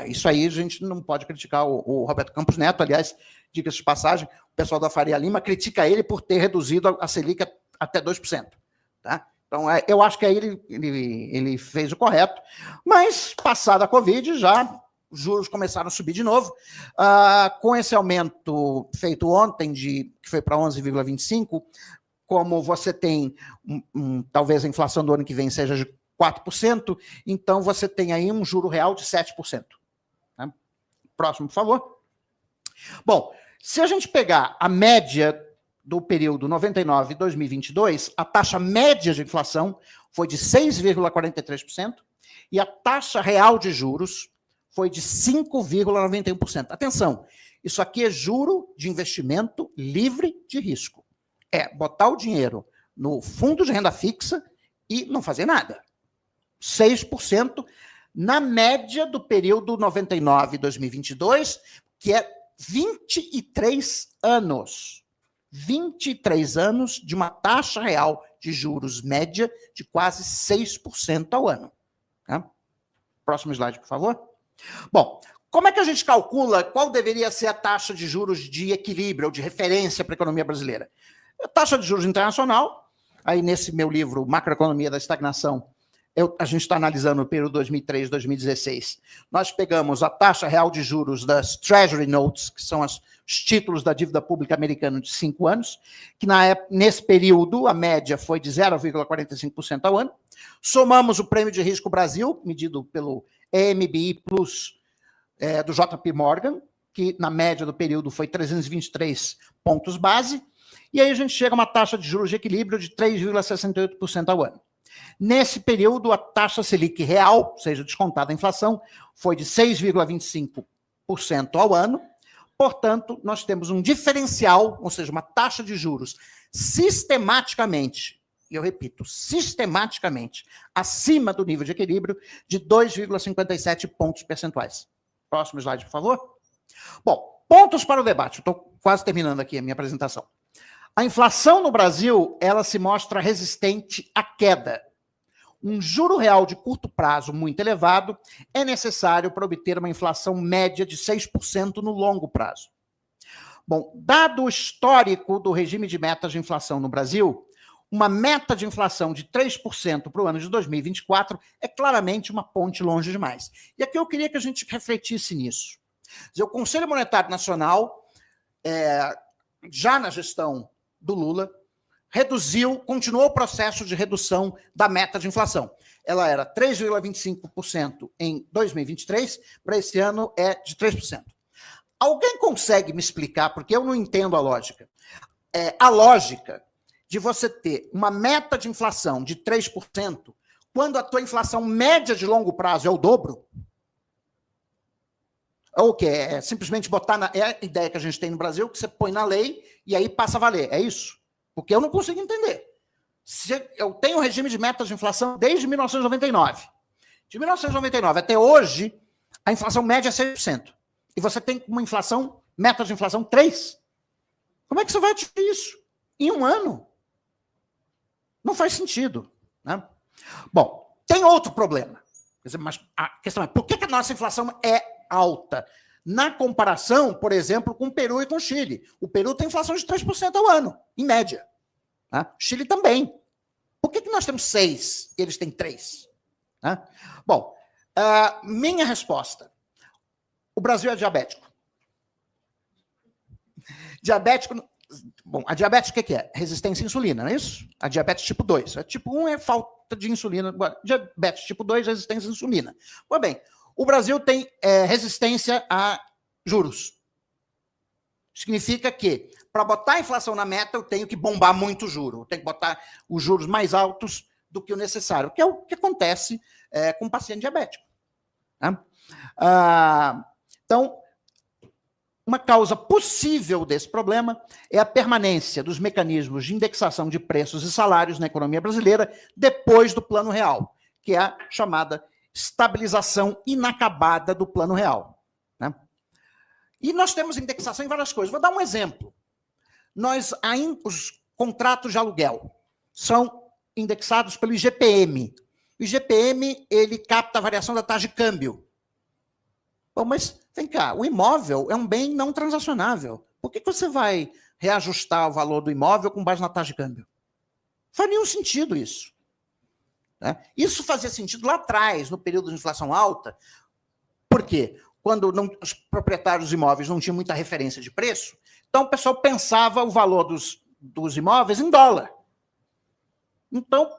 Isso aí a gente não pode criticar o Roberto Campos Neto, aliás, diga-se de passagem, o pessoal da Faria Lima critica ele por ter reduzido a Selic até 2%. Tá? Então, eu acho que aí ele fez o correto, mas, passada a Covid, já os juros começaram a subir de novo. Com esse aumento feito ontem, que foi para 11,25%, como você tem, talvez a inflação do ano que vem seja de 4%, então você tem aí um juro real de 7%. Né? Próximo, por favor. Bom, se a gente pegar a média do período 99 e 2022, a taxa média de inflação foi de 6,43% e a taxa real de juros foi de 5,91%. Atenção, isso aqui é juro de investimento livre de risco. É botar o dinheiro no fundo de renda fixa e não fazer nada. 6% na média do período 99 e 2022, que é 23 anos. 23 anos de uma taxa real de juros média de quase 6% ao ano. Tá? Próximo slide, por favor. Bom, como é que a gente calcula qual deveria ser a taxa de juros de equilíbrio ou de referência para a economia brasileira? A taxa de juros internacional, aí nesse meu livro, Macroeconomia da Estagnação, a gente está analisando o período 2003, 2016. Nós pegamos a taxa real de juros das Treasury Notes, que são os títulos da dívida pública americana de 5 anos, que nesse período a média foi de 0,45% ao ano. Somamos o prêmio de risco Brasil, medido pelo EMBI Plus do JP Morgan, que na média do período foi 323 pontos base, e aí a gente chega a uma taxa de juros de equilíbrio de 3,68% ao ano. Nesse período, a taxa Selic real, ou seja, descontada a inflação, foi de 6,25% ao ano. Portanto, nós temos um diferencial, ou seja, uma taxa de juros sistematicamente, e eu repito, sistematicamente, acima do nível de equilíbrio de 2,57 pontos percentuais. Próximo slide, por favor. Bom, pontos para o debate. Estou quase terminando aqui a minha apresentação. A inflação no Brasil, ela se mostra resistente à queda. Um juro real de curto prazo muito elevado é necessário para obter uma inflação média de 6% no longo prazo. Bom, dado o histórico do regime de metas de inflação no Brasil, uma meta de inflação de 3% para o ano de 2024 é claramente uma ponte longe demais. E aqui eu queria que a gente refletisse nisso. O Conselho Monetário Nacional, já na gestão do Lula, continuou o processo de redução da meta de inflação. Ela era 3,25% em 2023, para esse ano é de 3%. Alguém consegue me explicar, porque eu não entendo a lógica, a lógica de você ter uma meta de inflação de 3%, quando a tua inflação média de longo prazo é o dobro? Ou o quê? É simplesmente botar é a ideia que a gente tem no Brasil, que você põe na lei e aí passa a valer. É isso? Porque eu não consigo entender. Eu tenho um regime de metas de inflação desde 1999. De 1999 até hoje, a inflação média é 6%. E você tem uma inflação, meta de inflação 3%. Como é que você vai atingir isso? Em um ano? Não faz sentido. Né? Bom, tem outro problema. Quer dizer, mas a questão é, por que a nossa inflação é alta? Na comparação, por exemplo, com o Peru e com o Chile. O Peru tem inflação de 3% ao ano, em média. Né? O Chile também. Por que nós temos 6% e eles têm 3%? Né? Bom, minha resposta. O Brasil é diabético. Bom, a diabetes o que é? Resistência à insulina, não é isso? A diabetes tipo 2. A tipo 1 é falta de insulina. Diabetes tipo 2 é resistência à insulina. Pois bem, o Brasil tem resistência a juros. Significa que, para botar a inflação na meta, eu tenho que bombar muito o juro. Eu tenho que botar os juros mais altos do que o necessário, que é o que acontece com o paciente diabético. Né? Então, uma causa possível desse problema é a permanência dos mecanismos de indexação de preços e salários na economia brasileira depois do Plano Real, que é a chamada estabilização inacabada do Plano Real. Né? E nós temos indexação em várias coisas. Vou dar um exemplo. Os contratos de aluguel são indexados pelo IGPM. O IGPM, ele capta a variação da taxa de câmbio. Bom, mas vem cá, o imóvel é um bem não transacionável. Por que você vai reajustar o valor do imóvel com base na taxa de câmbio? Não faz nenhum sentido isso. Né? Isso fazia sentido lá atrás, no período de inflação alta. Por quê? Quando os proprietários dos imóveis não tinham muita referência de preço, então o pessoal pensava o valor dos imóveis em dólar. Então,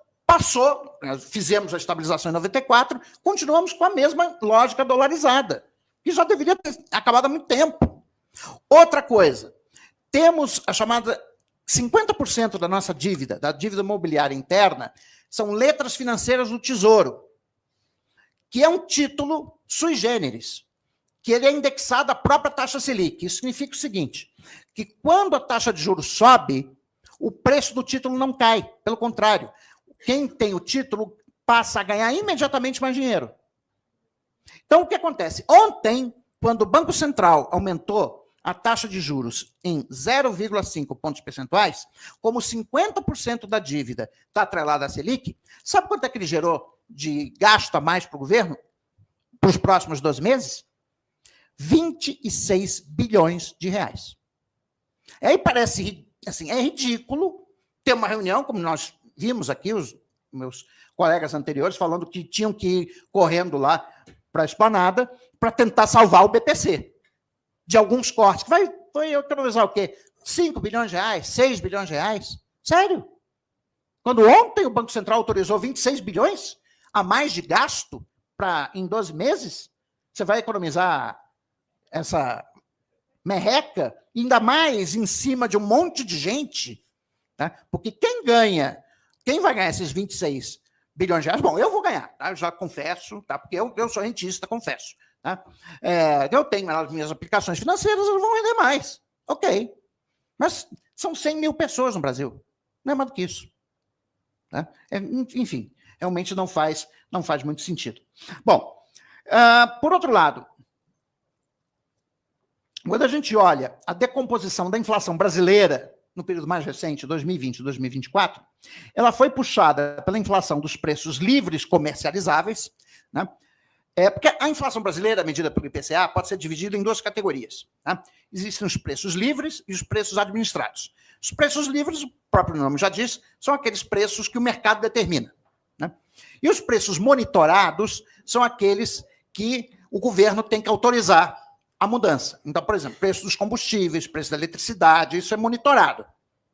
fizemos a estabilização em 94, continuamos com a mesma lógica dolarizada, que já deveria ter acabado há muito tempo. Outra coisa, temos a chamada 50% da nossa dívida, da dívida imobiliária interna, são letras financeiras do Tesouro, que é um título sui generis, que ele é indexado à própria taxa Selic. Isso significa o seguinte, que quando a taxa de juros sobe, o preço do título não cai, pelo contrário, quem tem o título passa a ganhar imediatamente mais dinheiro. Então, o que acontece? Ontem, quando o Banco Central aumentou a taxa de juros em 0,5 pontos percentuais, como 50% da dívida está atrelada à Selic, sabe quanto é que ele gerou de gasto a mais para o governo para os próximos 12 meses? 26 bilhões de reais. Aí parece, assim, é ridículo ter uma reunião, como nós vimos aqui, os meus colegas anteriores falando que tinham que ir correndo lá para a esplanada para tentar salvar o BPC de alguns cortes. Vai economizar o quê? 5 bilhões de reais, 6 bilhões de reais? Sério? Quando ontem o Banco Central autorizou 26 bilhões a mais de gasto em 12 meses, você vai economizar essa merreca, ainda mais em cima de um monte de gente, tá? Porque quem vai ganhar esses 26 bilhões de reais? Bom, eu vou ganhar, tá? Eu já confesso, tá? Porque eu sou rentista, confesso. Tá? Eu tenho as minhas aplicações financeiras, elas vão render mais. Ok. Mas são 100 mil pessoas no Brasil. Não é mais do que isso. Tá? Enfim, realmente não faz muito sentido. Bom, por outro lado, quando a gente olha a decomposição da inflação brasileira no período mais recente, 2020 e 2024, ela foi puxada pela inflação dos preços livres comercializáveis, né? Porque a inflação brasileira, medida pelo IPCA, pode ser dividida em duas categorias. Tá? Existem os preços livres e os preços administrados. Os preços livres, o próprio nome já diz, são aqueles preços que o mercado determina. Né? E os preços monitorados são aqueles que o governo tem que autorizar a mudança. Então, por exemplo, preço dos combustíveis, preço da eletricidade, isso é monitorado.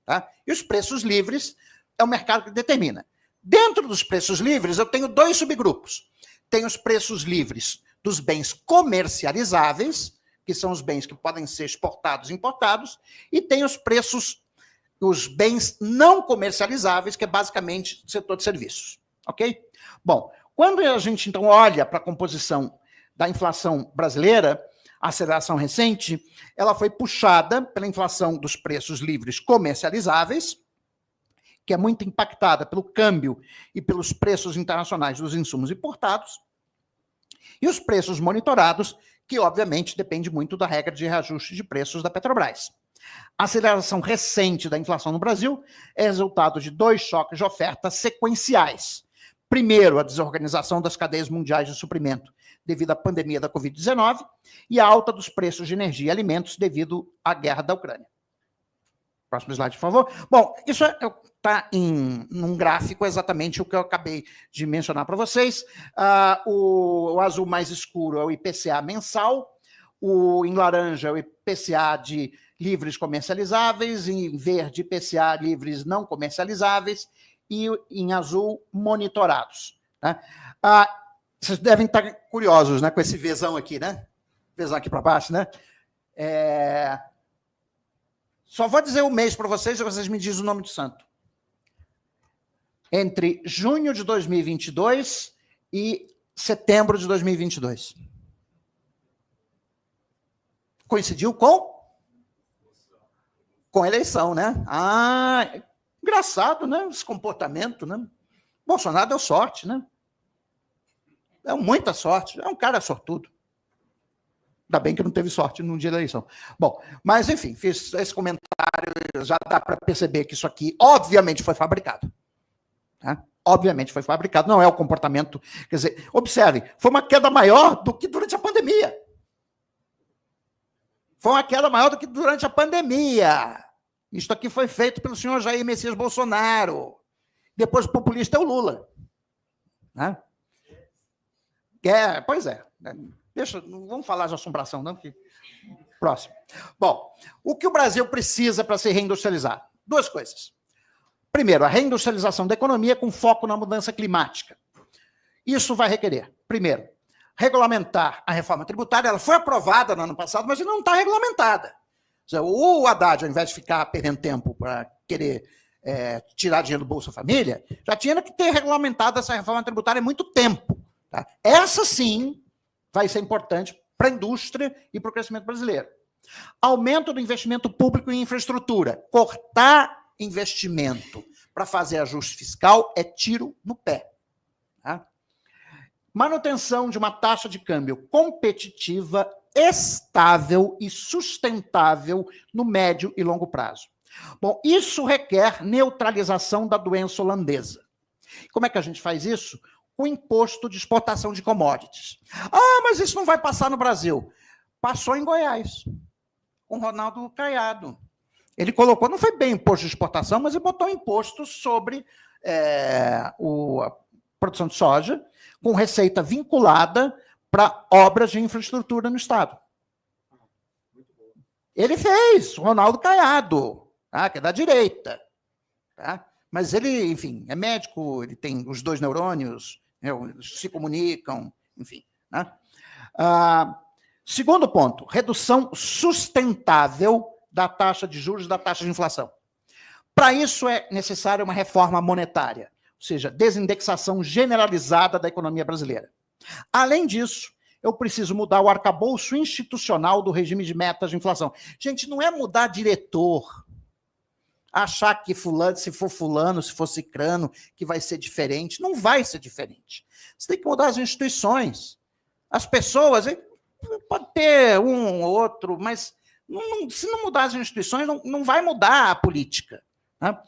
Tá? E os preços livres é o mercado que determina. Dentro dos preços livres, eu tenho dois subgrupos. Tem os preços livres dos bens comercializáveis, que são os bens que podem ser exportados e importados, e tem os bens não comercializáveis, que é basicamente o setor de serviços. Ok? Bom, quando a gente, então, olha para a composição da inflação brasileira, a aceleração recente, ela foi puxada pela inflação dos preços livres comercializáveis, que é muito impactada pelo câmbio e pelos preços internacionais dos insumos importados, e os preços monitorados, que obviamente depende muito da regra de reajuste de preços da Petrobras. A aceleração recente da inflação no Brasil é resultado de dois choques de oferta sequenciais. Primeiro, a desorganização das cadeias mundiais de suprimento devido à pandemia da Covid-19 e a alta dos preços de energia e alimentos devido à guerra da Ucrânia. Próximo slide, por favor. Bom, isso está num gráfico exatamente o que eu acabei de mencionar para vocês. O azul mais escuro é o IPCA mensal, em laranja é o IPCA de livres comercializáveis, em verde IPCA livres não comercializáveis e em azul monitorados. Né? Vocês devem estar curiosos, né, com esse Vzão aqui, né? Vzão aqui para baixo, né? Só vou dizer o mês para vocês e vocês me dizem o nome do santo. Entre junho de 2022 e setembro de 2022. Coincidiu com a eleição, né? Engraçado, né? Esse comportamento, né? Bolsonaro deu sorte, né? Deu muita sorte. É um cara sortudo. Ainda bem que não teve sorte no dia da eleição. Bom, mas, enfim, fiz esse comentário, já dá para perceber que isso aqui, obviamente, foi fabricado. Tá? Obviamente foi fabricado, não é o comportamento. Quer dizer, observe, foi uma queda maior do que durante a pandemia. Foi uma queda maior do que durante a pandemia. Isto aqui foi feito pelo senhor Jair Messias Bolsonaro. Depois o populista é o Lula. Né? Pois é. Não vamos falar de assombração, não, porque... Próximo. Bom, o que o Brasil precisa para se reindustrializar? Duas coisas. Primeiro, a reindustrialização da economia com foco na mudança climática. Isso vai requerer, primeiro, regulamentar a reforma tributária. Ela foi aprovada no ano passado, mas não está regulamentada. Ou seja, o Haddad, ao invés de ficar perdendo tempo para querer tirar dinheiro do Bolsa Família, já tinha que ter regulamentado essa reforma tributária há muito tempo. Tá? Essa, sim, vai ser importante para a indústria e para o crescimento brasileiro. Aumento do investimento público em infraestrutura. Cortar investimento para fazer ajuste fiscal é tiro no pé. Tá? Manutenção de uma taxa de câmbio competitiva, estável e sustentável no médio e longo prazo. Bom, isso requer neutralização da doença holandesa. Como é que a gente faz isso? O imposto de exportação de commodities. Mas isso não vai passar no Brasil. Passou em Goiás, com Ronaldo Caiado. Ele colocou, não foi bem imposto de exportação, mas ele botou imposto sobre a produção de soja, com receita vinculada para obras de infraestrutura no Estado. Ele fez, Ronaldo Caiado, tá? Que é da direita. Tá? Mas ele, enfim, é médico, ele tem os 2 neurônios, se comunicam, enfim. Né? Segundo ponto, redução sustentável da taxa de juros e da taxa de inflação. Para isso é necessária uma reforma monetária, ou seja, desindexação generalizada da economia brasileira. Além disso, eu preciso mudar o arcabouço institucional do regime de metas de inflação. Gente, não é mudar diretor, achar que fulano, se for fulano, se for cicrano, que vai ser diferente. Não vai ser diferente. Você tem que mudar as instituições. As pessoas, pode ter um ou outro, mas se não mudar as instituições, não vai mudar a política. Né?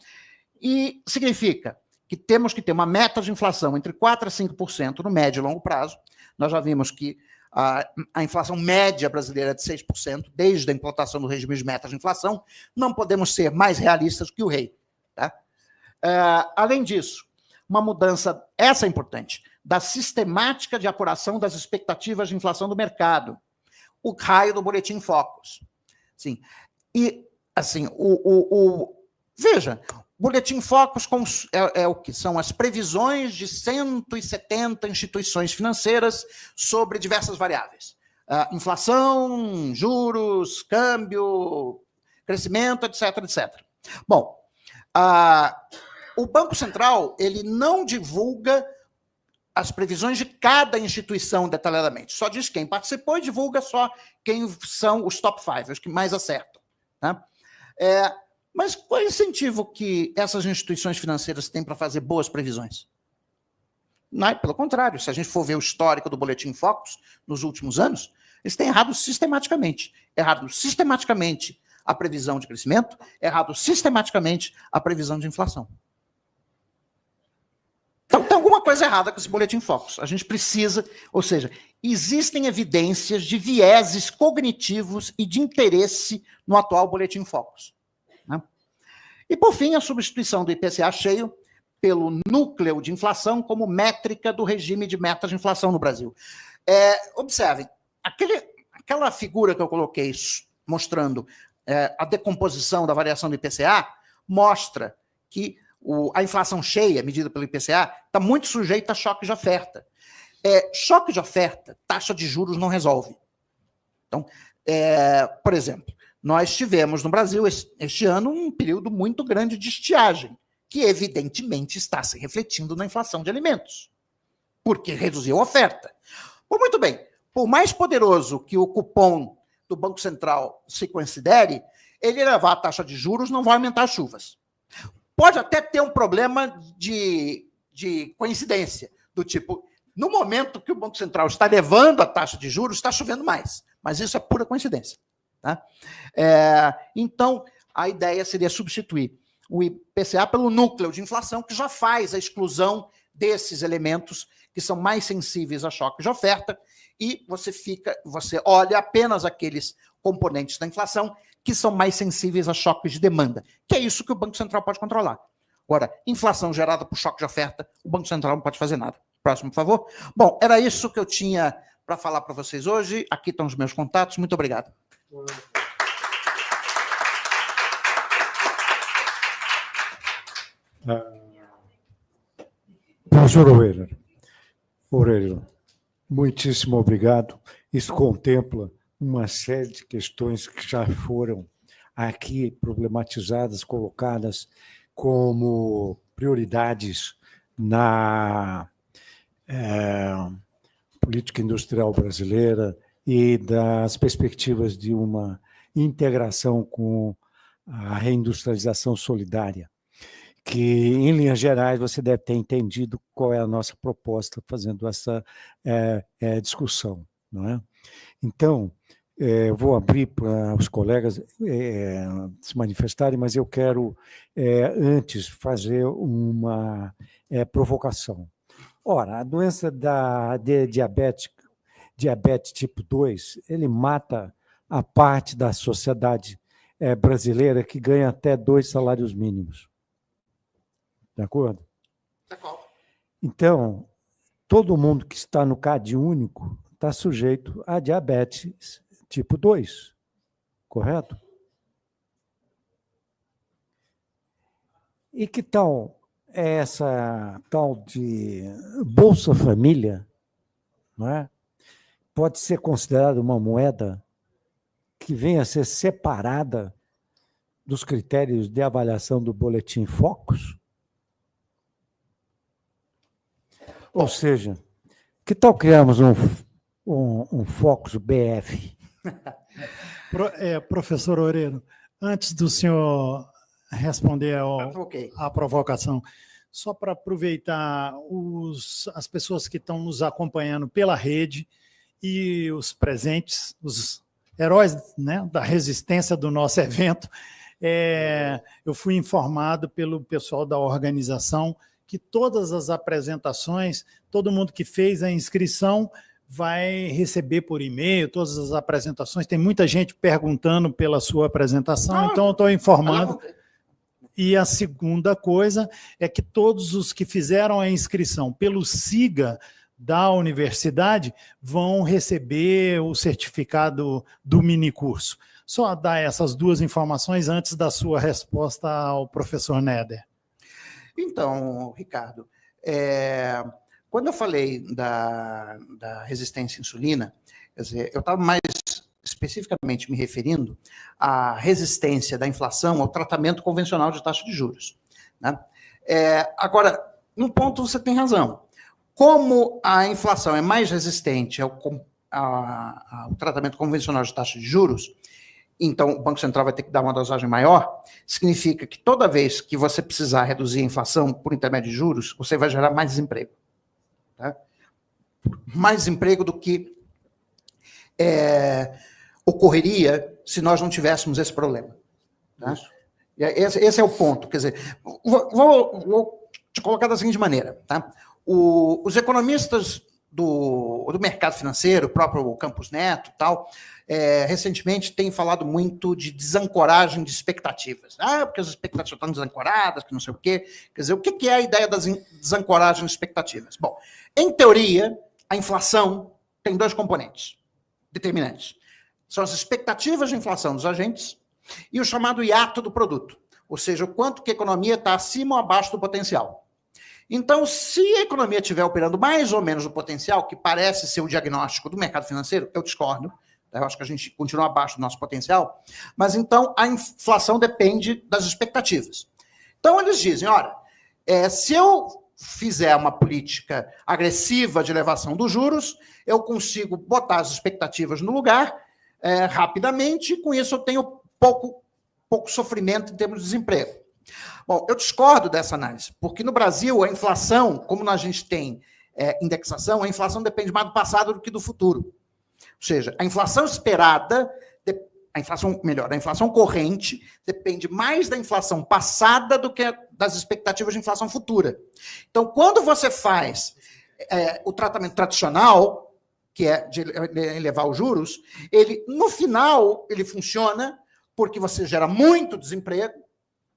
E significa que temos que ter uma meta de inflação entre 4% a 5% no médio e longo prazo. Nós já vimos que a inflação média brasileira é de 6%, desde a implantação do regime de metas de inflação. Não podemos ser mais realistas que o rei. Tá? Além disso, uma mudança, essa é importante, da sistemática de apuração das expectativas de inflação do mercado. O raio do Boletim Focus. Sim. E, assim, veja, Boletim Focus é o que são as previsões de 170 instituições financeiras sobre diversas variáveis. Inflação, juros, câmbio, crescimento, etc, etc. Bom, o Banco Central, ele não divulga as previsões de cada instituição detalhadamente. Só diz quem participou e divulga só quem são os top 5, os que mais acertam. Tá? Mas qual é o incentivo que essas instituições financeiras têm para fazer boas previsões? Não, pelo contrário, se a gente for ver o histórico do Boletim Focus nos últimos anos, eles têm errado sistematicamente. Errado sistematicamente a previsão de crescimento, errado sistematicamente a previsão de inflação. Então, tem alguma coisa errada com esse Boletim Focus. A gente precisa, ou seja, existem evidências de vieses cognitivos e de interesse no atual Boletim Focus. Né? E, por fim, a substituição do IPCA cheio pelo núcleo de inflação como métrica do regime de metas de inflação no Brasil. Observem, aquela figura que eu coloquei mostrando a decomposição da variação do IPCA mostra que a inflação cheia, medida pelo IPCA, está muito sujeita a choque de oferta. Choque de oferta, taxa de juros não resolve. Então, por exemplo, nós tivemos no Brasil este ano um período muito grande de estiagem, que evidentemente está se refletindo na inflação de alimentos. porque reduziu a oferta. Bom, muito bem, por mais poderoso que o cupom do Banco Central se considere, ele elevar a taxa de juros não vai aumentar as chuvas. Pode até ter um problema de coincidência, do tipo, no momento que o Banco Central está elevando a taxa de juros, está chovendo mais, mas isso é pura coincidência. Tá? Então, a ideia seria substituir o IPCA pelo núcleo de inflação, que já faz a exclusão desses elementos que são mais sensíveis a choques de oferta, e você olha apenas aqueles componentes da inflação que são mais sensíveis a choques de demanda, que é isso que o Banco Central pode controlar. Agora, inflação gerada por choque de oferta, o Banco Central não pode fazer nada. Próximo, por favor. Bom, era isso que eu tinha para falar para vocês hoje. Aqui estão os meus contatos. Muito obrigado. Professor Aurélio, muitíssimo obrigado. Isso contempla uma série de questões que já foram aqui problematizadas, colocadas como prioridades na política industrial brasileira e das perspectivas de uma integração com a reindustrialização solidária, que, em linhas gerais, você deve ter entendido qual é a nossa proposta fazendo essa discussão, não é? Então, eu vou abrir para os colegas se manifestarem, mas eu quero, antes, fazer uma provocação. Ora, a doença de diabetes tipo 2, ele mata a parte da sociedade brasileira que ganha até 2 salários mínimos. De acordo? De acordo. Então, todo mundo que está no CAD único está sujeito a diabetes tipo 2, correto? E que tal essa tal de Bolsa Família, não é? Pode ser considerada uma moeda que venha a ser separada dos critérios de avaliação do boletim Focus? Ou seja, que tal criarmos um Focus BF? Professor Aurélio, antes do senhor responder à provocação, só para aproveitar as pessoas que estão nos acompanhando pela rede e os presentes, os heróis, né, da resistência do nosso evento, eu fui informado pelo pessoal da organização que todas as apresentações, todo mundo que fez a inscrição vai receber por e-mail todas as apresentações. Tem muita gente perguntando pela sua apresentação, então eu estou informando. E a segunda coisa é que todos os que fizeram a inscrição pelo SIGA da universidade vão receber o certificado do minicurso. Só dar essas duas informações antes da sua resposta ao professor Neder. Então, Ricardo, quando eu falei da resistência à insulina, quer dizer, eu estava mais especificamente me referindo à resistência da inflação ao tratamento convencional de taxa de juros, né? Agora, num ponto você tem razão. Como a inflação é mais resistente ao tratamento convencional de taxa de juros, então o Banco Central vai ter que dar uma dosagem maior, significa que toda vez que você precisar reduzir a inflação por intermédio de juros, você vai gerar mais desemprego. Tá? Mais desemprego do que ocorreria se nós não tivéssemos esse problema. Tá? Esse é o ponto. Quer dizer, vou te colocar da seguinte maneira. Tá? Os economistas do mercado financeiro, o próprio Campos Neto, tal, recentemente têm falado muito de desancoragem de expectativas. Porque as expectativas estão desancoradas, que não sei o quê. Quer dizer, o que é a ideia da desancoragem de expectativas? Bom, em teoria, a inflação tem 2 componentes determinantes. São as expectativas de inflação dos agentes e o chamado hiato do produto, ou seja, o quanto que a economia está acima ou abaixo do potencial. Então, se a economia estiver operando mais ou menos no potencial, que parece ser o diagnóstico do mercado financeiro, eu discordo, eu acho que a gente continua abaixo do nosso potencial, mas então a inflação depende das expectativas. Então, eles dizem, olha, se eu fizer uma política agressiva de elevação dos juros, eu consigo botar as expectativas no lugar rapidamente, e com isso eu tenho pouco sofrimento em termos de desemprego. Bom, eu discordo dessa análise, porque no Brasil a inflação, como a gente tem indexação, a inflação depende mais do passado do que do futuro. Ou seja, a inflação esperada, a inflação corrente depende mais da inflação passada do que das expectativas de inflação futura. Então, quando você faz o tratamento tradicional, que é de elevar os juros, no final, ele funciona porque você gera muito desemprego,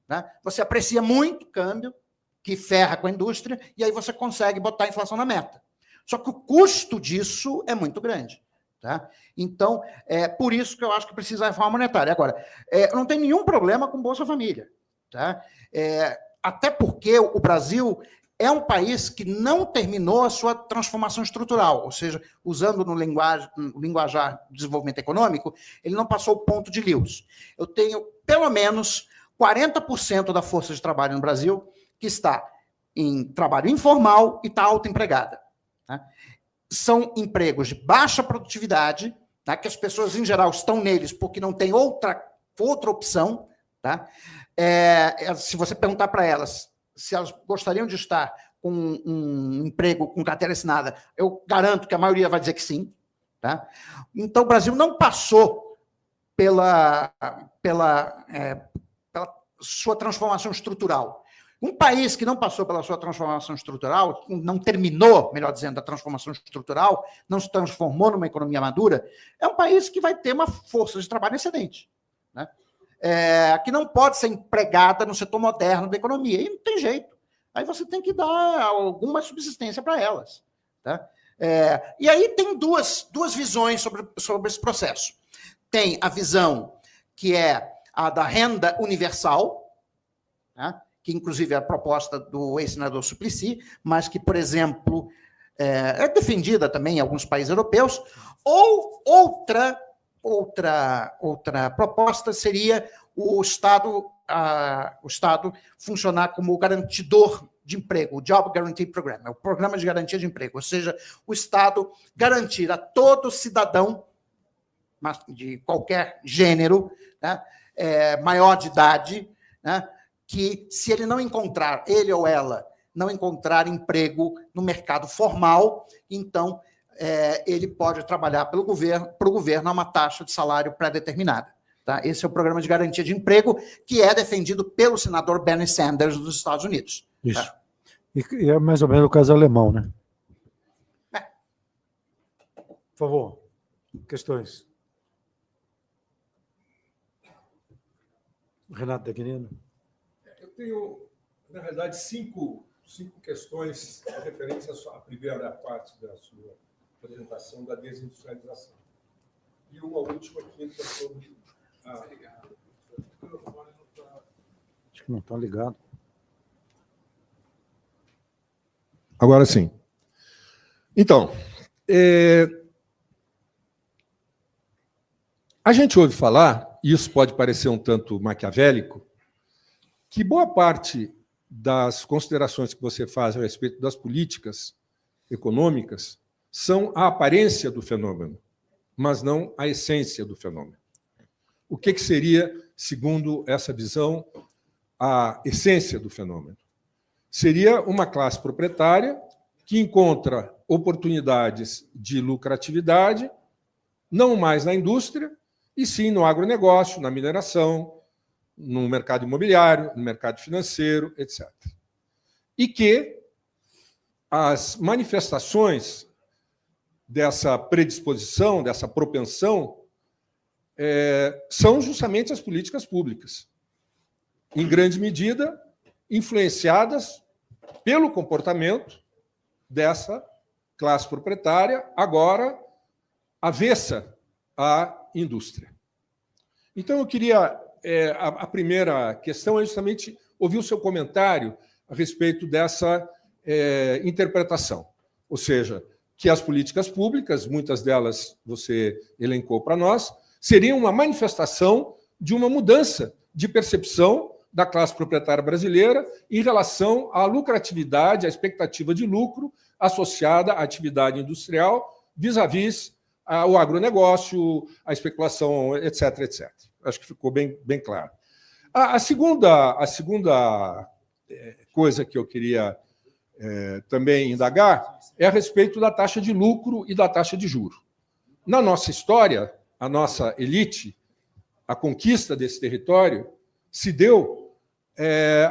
né? Você aprecia muito o câmbio, que ferra com a indústria, e aí você consegue botar a inflação na meta. Só que o custo disso é muito grande. Tá? Então, é por isso que eu acho que precisa reforma monetária. Agora, não tem nenhum problema com Bolsa Família. Tá? Até porque o Brasil é um país que não terminou a sua transformação estrutural, ou seja, usando no linguajar de desenvolvimento econômico, ele não passou o ponto de Lewis. Eu tenho, pelo menos, 40% da força de trabalho no Brasil que está em trabalho informal e está autoempregada. Tá? São empregos de baixa produtividade, tá? Que as pessoas, em geral, estão neles porque não tem outra opção. Tá? Se você perguntar para elas se elas gostariam de estar com um emprego com carteira assinada, eu garanto que a maioria vai dizer que sim. Tá? Então, o Brasil não passou pela sua transformação estrutural. Um país que não passou pela sua transformação estrutural, não terminou, melhor dizendo, a transformação estrutural, não se transformou numa economia madura, é um país que vai ter uma força de trabalho excedente, né? Que não pode ser empregada no setor moderno da economia. E não tem jeito. Aí você tem que dar alguma subsistência para elas. Tá? E aí tem duas visões sobre esse processo. Tem a visão que é a da renda universal, né? Que inclusive é a proposta do ex-senador Suplicy, mas que, por exemplo, é defendida também em alguns países europeus, ou outra proposta seria o Estado funcionar como garantidor de emprego, o Job Guarantee Program, o programa de garantia de emprego, ou seja, o Estado garantir a todo cidadão de qualquer gênero, né, maior de idade, né, que se ele ou ela não encontrar emprego no mercado formal, então ele pode trabalhar para o governo a uma taxa de salário pré-determinada. Tá? Esse é o programa de garantia de emprego que é defendido pelo senador Bernie Sanders dos Estados Unidos. Isso. Tá? E é mais ou menos o caso alemão, né? Por favor, questões. Renato Dagnino. Eu tenho, na realidade, cinco questões referentes à primeira parte da sua apresentação da desindustrialização. E uma última quinta sobre a... Acho que não está ligado. Agora sim. Então, a gente ouve falar, e isso pode parecer um tanto maquiavélico, que boa parte das considerações que você faz a respeito das políticas econômicas são a aparência do fenômeno, mas não a essência do fenômeno. O que seria, segundo essa visão, a essência do fenômeno? Seria uma classe proprietária que encontra oportunidades de lucratividade, não mais na indústria, e sim no agronegócio, na mineração, no mercado imobiliário, no mercado financeiro, etc. E que as manifestações dessa predisposição, dessa propensão, são justamente as políticas públicas, em grande medida influenciadas pelo comportamento dessa classe proprietária, agora avessa à indústria. Então, eu queria... a primeira questão é justamente ouvir o seu comentário a respeito dessa interpretação. Ou seja, que as políticas públicas, muitas delas você elencou para nós, seriam uma manifestação de uma mudança de percepção da classe proprietária brasileira em relação à lucratividade, à expectativa de lucro associada à atividade industrial vis-à-vis o agronegócio, a especulação, etc., etc. Acho que ficou bem claro. A segunda coisa que eu queria também indagar é a respeito da taxa de lucro e da taxa de juro. Na nossa história, a nossa elite, a conquista desse território, se deu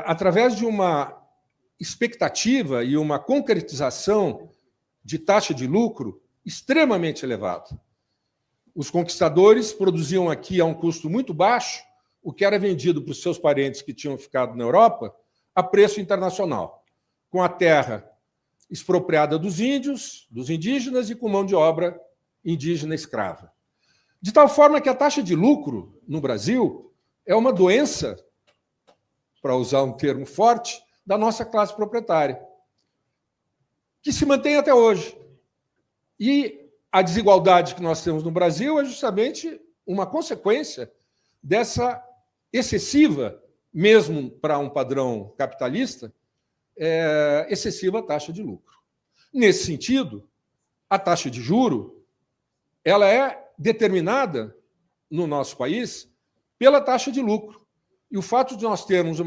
através de uma expectativa e uma concretização de taxa de lucro extremamente elevada. Os conquistadores produziam aqui a um custo muito baixo o que era vendido para os seus parentes que tinham ficado na Europa a preço internacional, com a terra expropriada dos índios, dos indígenas e com mão de obra indígena escrava. De tal forma que a taxa de lucro no Brasil é uma doença, para usar um termo forte, da nossa classe proprietária, que se mantém até hoje. E a desigualdade que nós temos no Brasil é justamente uma consequência dessa excessiva, mesmo para um padrão capitalista, excessiva taxa de lucro. Nesse sentido, a taxa de juro ela é determinada no nosso país pela taxa de lucro. E o fato de nós termos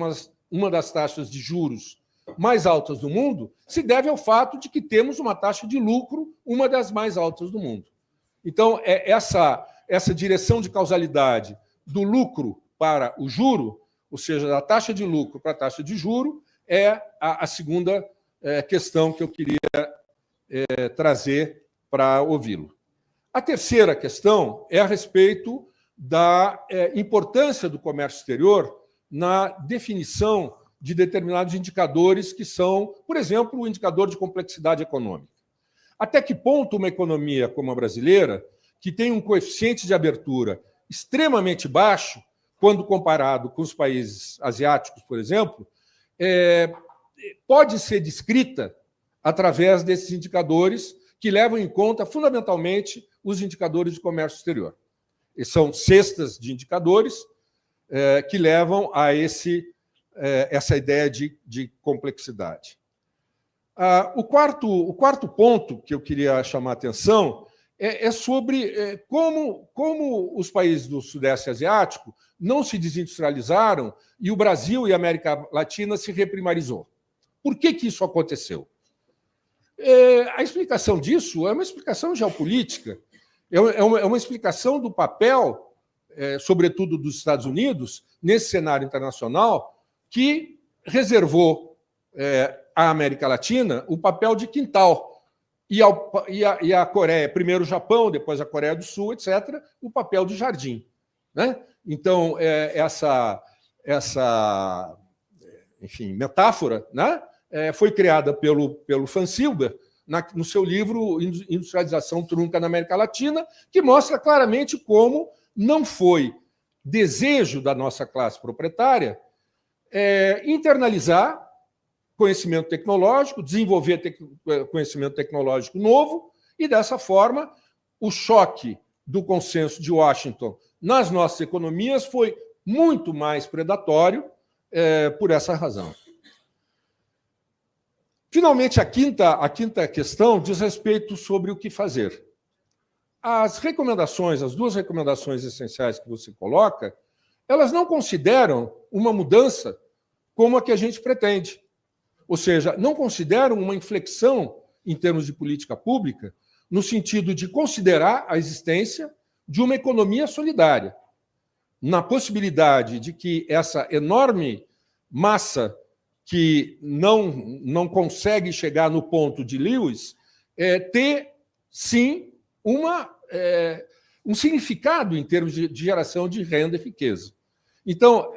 uma das taxas de juros mais altas do mundo se deve ao fato de que temos uma taxa de lucro, uma das mais altas do mundo. Então, essa direção de causalidade do lucro para o juro, ou seja, da taxa de lucro para a taxa de juro, é a segunda questão que eu queria trazer para ouvi-lo. A terceira questão é a respeito da importância do comércio exterior na definição de determinados indicadores que são, por exemplo, o indicador de complexidade econômica. Até que ponto uma economia como a brasileira, que tem um coeficiente de abertura extremamente baixo, quando comparado com os países asiáticos, por exemplo, pode ser descrita através desses indicadores que levam em conta, fundamentalmente, os indicadores de comércio exterior. E são cestas de indicadores que levam a essa ideia de complexidade. O quarto ponto que eu queria chamar a atenção é sobre como os países do Sudeste Asiático não se desindustrializaram e o Brasil e a América Latina se reprimarizou. Por que isso aconteceu? A explicação disso é uma explicação geopolítica, é uma explicação do papel, sobretudo dos Estados Unidos, nesse cenário internacional, que reservou à América Latina o papel de quintal, e a Coreia, primeiro o Japão, depois a Coreia do Sul, etc., o papel de jardim. Né? Então, essa metáfora, né, foi criada pelo Fan Silber no seu livro Industrialização Trunca na América Latina, que mostra claramente como não foi desejo da nossa classe proprietária internalizar conhecimento tecnológico, desenvolver conhecimento tecnológico novo, e, dessa forma, o choque do consenso de Washington nas nossas economias foi muito mais predatório por essa razão. Finalmente, a quinta questão diz respeito sobre o que fazer. As duas recomendações essenciais que você coloca, elas não consideram uma mudança como a que a gente pretende. Ou seja, não consideram uma inflexão em termos de política pública no sentido de considerar a existência de uma economia solidária, na possibilidade de que essa enorme massa que não consegue chegar no ponto de Lewis ter, sim, um significado em termos de geração de renda e riqueza. Então,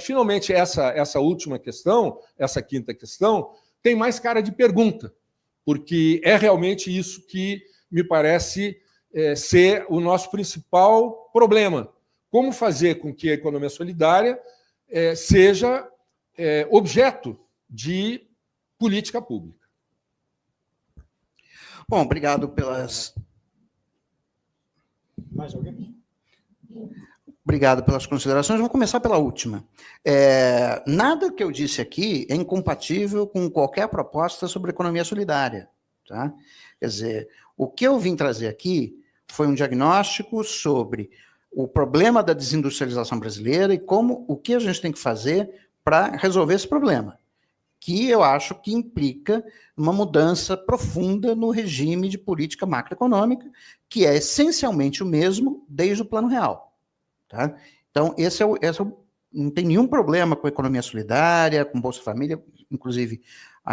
finalmente, essa última questão, essa quinta questão, tem mais cara de pergunta, porque é realmente isso que me parece ser o nosso principal problema. Como fazer com que a economia solidária seja objeto de política pública? Bom, obrigado pelas... Mais alguém? Obrigado pelas considerações. Vou começar pela última. Nada que eu disse aqui é incompatível com qualquer proposta sobre economia solidária. Tá? Quer dizer, o que eu vim trazer aqui foi um diagnóstico sobre o problema da desindustrialização brasileira e o que a gente tem que fazer para resolver esse problema, que eu acho que implica uma mudança profunda no regime de política macroeconômica, que é essencialmente o mesmo desde o Plano Real. Tá? Então, não tem nenhum problema com a economia solidária, com Bolsa Família, inclusive,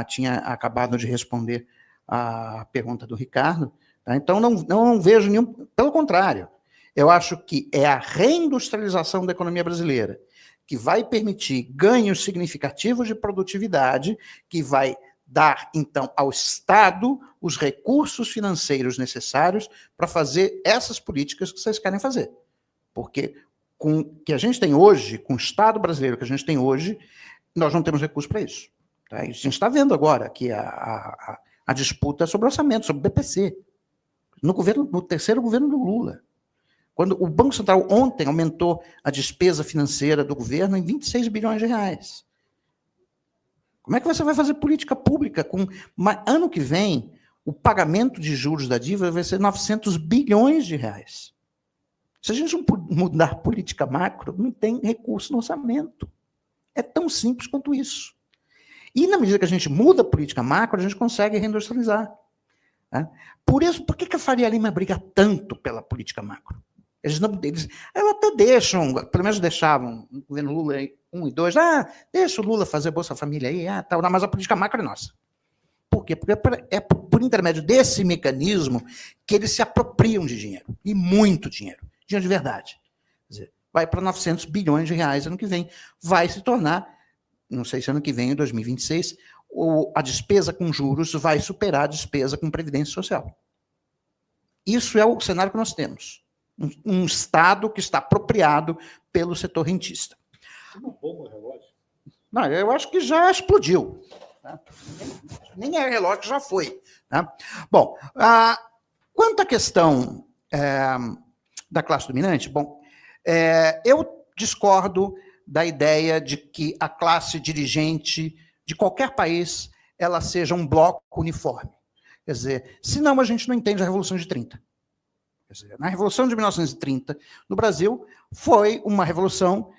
tinha acabado de responder a pergunta do Ricardo. Tá? Então, não vejo nenhum... Pelo contrário, eu acho que é a reindustrialização da economia brasileira que vai permitir ganhos significativos de produtividade, que vai dar, então, ao Estado os recursos financeiros necessários para fazer essas políticas que vocês querem fazer. Porque com o que a gente tem hoje, com o Estado brasileiro que a gente tem hoje, nós não temos recursos para isso. Tá? A gente está vendo agora que a disputa sobre orçamento, sobre o BPC, no terceiro governo do Lula. Quando o Banco Central ontem aumentou a despesa financeira do governo em 26 bilhões de reais. Como é que você vai fazer política pública com... Ano que vem, o pagamento de juros da dívida vai ser 900 bilhões de reais. Se a gente não mudar política macro, não tem recurso no orçamento. É tão simples quanto isso. E na medida que a gente muda a política macro, a gente consegue reindustrializar. Né? Por que a Faria Lima briga tanto pela política macro? Eles até deixam, pelo menos deixavam, no governo Lula 1 e 2, deixa o Lula fazer Bolsa Família aí, tal, mas a política macro é nossa. Por quê? Porque é por intermédio desse mecanismo que eles se apropriam de dinheiro, e muito dinheiro de verdade. Quer dizer, vai para 900 bilhões de reais ano que vem. Vai se tornar, não sei se ano que vem, em 2026, a despesa com juros vai superar a despesa com previdência social. Isso é o cenário que nós temos. Um Estado que está apropriado pelo setor rentista. Uma bomba relógio? Não, eu acho que já explodiu. Tá? Nem é relógio, já foi. Tá? Bom, quanto à questão da classe dominante, eu discordo da ideia de que a classe dirigente de qualquer país ela seja um bloco uniforme. Quer dizer, senão a gente não entende a Revolução de 30. Na Revolução de 1930, no Brasil, foi uma revolução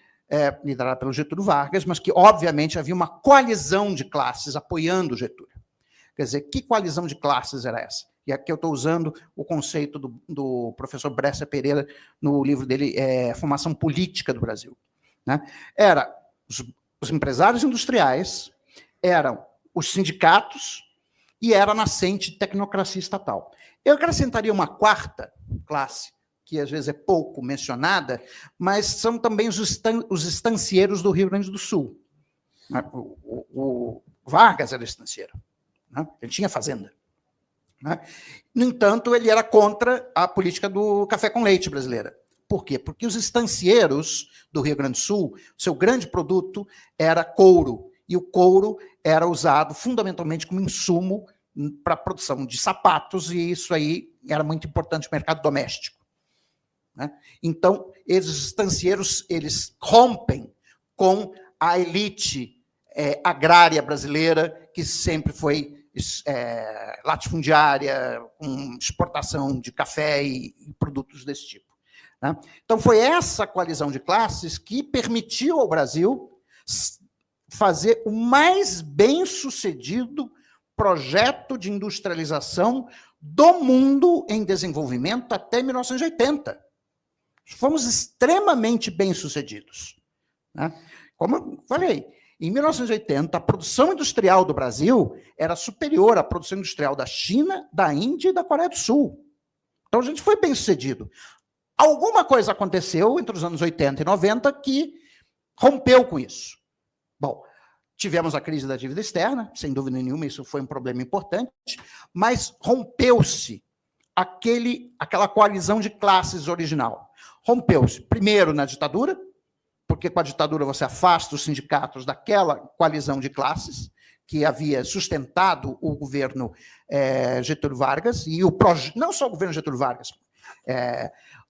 liderada pelo Getúlio Vargas, mas que, obviamente, havia uma coalizão de classes apoiando o Getúlio. Quer dizer, que coalizão de classes era essa? E aqui eu estou usando o conceito do professor Brescia Pereira no livro dele, Formação Política do Brasil. Né? Era os empresários industriais, eram os sindicatos e era a nascente tecnocracia estatal. Eu acrescentaria uma quarta classe, que às vezes é pouco mencionada, mas são também os estancieiros do Rio Grande do Sul. O Vargas era estancieiro, né? Ele tinha fazenda. Né? No entanto, ele era contra a política do café com leite brasileira. Por quê? Porque os estancieiros do Rio Grande do Sul, seu grande produto era couro, e o couro era usado fundamentalmente como insumo para a produção de sapatos, e isso aí era muito importante no mercado doméstico. Né? Então, esses estancieiros, eles rompem com a elite agrária brasileira, que sempre foi latifundiária, com exportação de café e produtos desse tipo. Né? Então, foi essa coalizão de classes que permitiu ao Brasil fazer o mais bem-sucedido projeto de industrialização do mundo em desenvolvimento até 1980. Fomos extremamente bem-sucedidos. Né? Como eu falei, em 1980, a produção industrial do Brasil era superior à produção industrial da China, da Índia e da Coreia do Sul. Então, a gente foi bem-sucedido. Alguma coisa aconteceu entre os anos 80 e 90 que rompeu com isso. Bom, tivemos a crise da dívida externa, sem dúvida nenhuma, isso foi um problema importante, mas rompeu-se aquela coalizão de classes original. Rompeu-se, primeiro, na ditadura, porque com a ditadura você afasta os sindicatos daquela coalizão de classes que havia sustentado o governo Getúlio Vargas, e não só o governo Getúlio Vargas,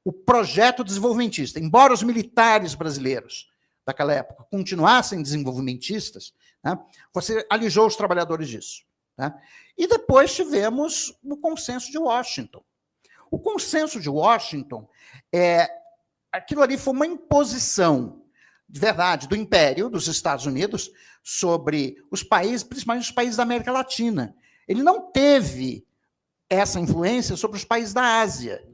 o projeto desenvolvimentista. Embora os militares brasileiros daquela época continuassem desenvolvimentistas, né, você alijou os trabalhadores disso. Né? E depois tivemos o Consenso de Washington. O Consenso de Washington, aquilo ali foi uma imposição de verdade do Império dos Estados Unidos sobre os países, principalmente os países da América Latina. Ele não teve essa influência sobre os países da Ásia.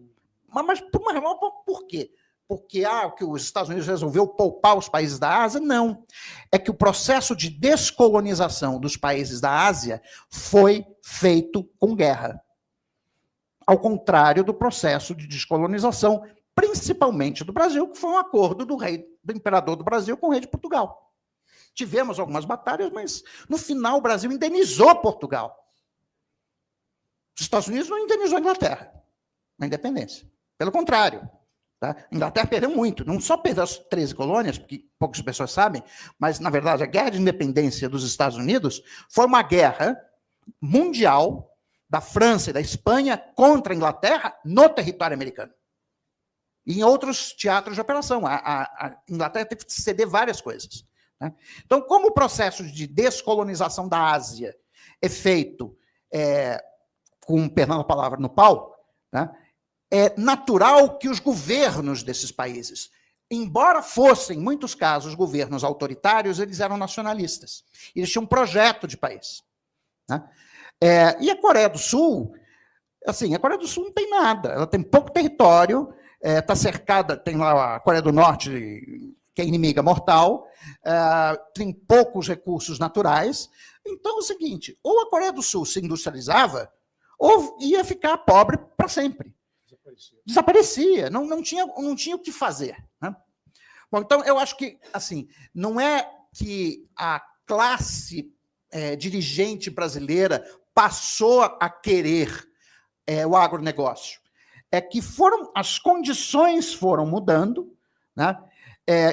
Mas por quê? Porque que os Estados Unidos resolveu poupar os países da Ásia? Não. É que o processo de descolonização dos países da Ásia foi feito com guerra. Ao contrário do processo de descolonização, principalmente do Brasil, que foi um acordo do imperador do Brasil com o rei de Portugal. Tivemos algumas batalhas, mas no final o Brasil indenizou Portugal. Os Estados Unidos não indenizou a Inglaterra na independência. Pelo contrário. Tá? A Inglaterra perdeu muito. Não só perdeu as 13 colônias, porque poucas pessoas sabem, mas, na verdade, a Guerra de Independência dos Estados Unidos foi uma guerra mundial da França e da Espanha contra a Inglaterra no território americano. E em outros teatros de operação. A Inglaterra teve que ceder várias coisas. Né? Então, como o processo de descolonização da Ásia é feito, com, perdão a palavra, no pau, né? É natural que os governos desses países, embora fossem, em muitos casos, governos autoritários, eles eram nacionalistas. Eles tinham um projeto de país. Né? E a Coreia do Sul, assim, a Coreia do Sul não tem nada. Ela tem pouco território, está cercada, tem lá a Coreia do Norte, que é inimiga mortal, tem poucos recursos naturais. Então é o seguinte, ou a Coreia do Sul se industrializava, ou ia ficar pobre para sempre. Desaparecia, não tinha o que fazer. Né? Bom, então, eu acho que, assim, não é que a classe dirigente brasileira passou a querer o agronegócio. É que as condições foram mudando, né?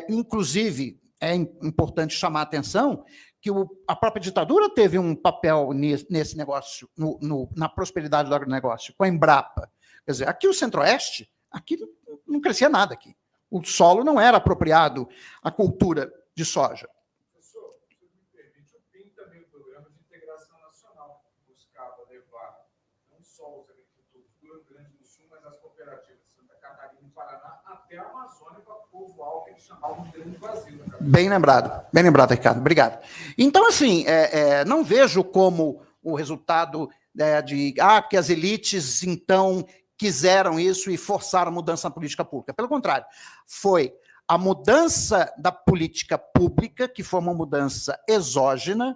Inclusive, é importante chamar a atenção que a própria ditadura teve um papel nesse negócio, na prosperidade do agronegócio, com a Embrapa. Quer dizer, aqui o Centro-Oeste, aqui não crescia nada aqui. O solo não era apropriado à cultura de soja. Professor, se me permite, o PIN também, o Programa de Integração Nacional, buscava levar não só os agricultores do Rio Grande do Sul, mas as cooperativas de Santa Catarina e Paraná, até a Amazônia, para povoar o que eles chamavam de grande vazio. Bem lembrado, Ricardo. Obrigado. Então, assim, não vejo como o resultado porque as elites, então, quiseram isso e forçaram a mudança na política pública. Pelo contrário, foi a mudança da política pública, que foi uma mudança exógena,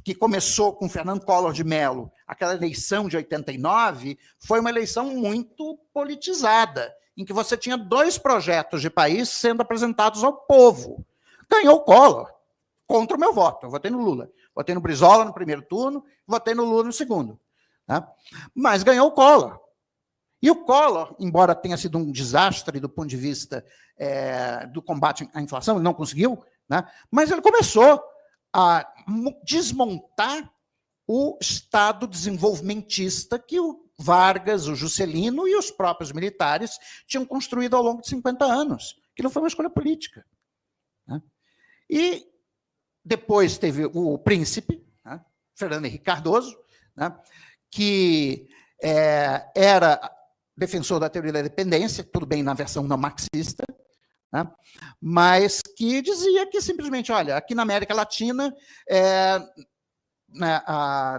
que começou com Fernando Collor de Mello. Aquela eleição de 89 foi uma eleição muito politizada, em que você tinha 2 projetos de país sendo apresentados ao povo. Ganhou o Collor, contra o meu voto. Eu votei no Lula. Votei no Brizola no primeiro turno, votei no Lula no segundo. Tá? Mas ganhou o Collor. E o Collor, embora tenha sido um desastre do ponto de vista do combate à inflação, ele não conseguiu, né? Mas ele começou a desmontar o Estado desenvolvimentista que o Vargas, o Juscelino e os próprios militares tinham construído ao longo de 50 anos, que não foi uma escolha política. Né? E depois teve o príncipe, né? Fernando Henrique Cardoso, né? Que era defensor da teoria da dependência, tudo bem na versão não marxista, né? Mas que dizia que simplesmente, olha, aqui na América Latina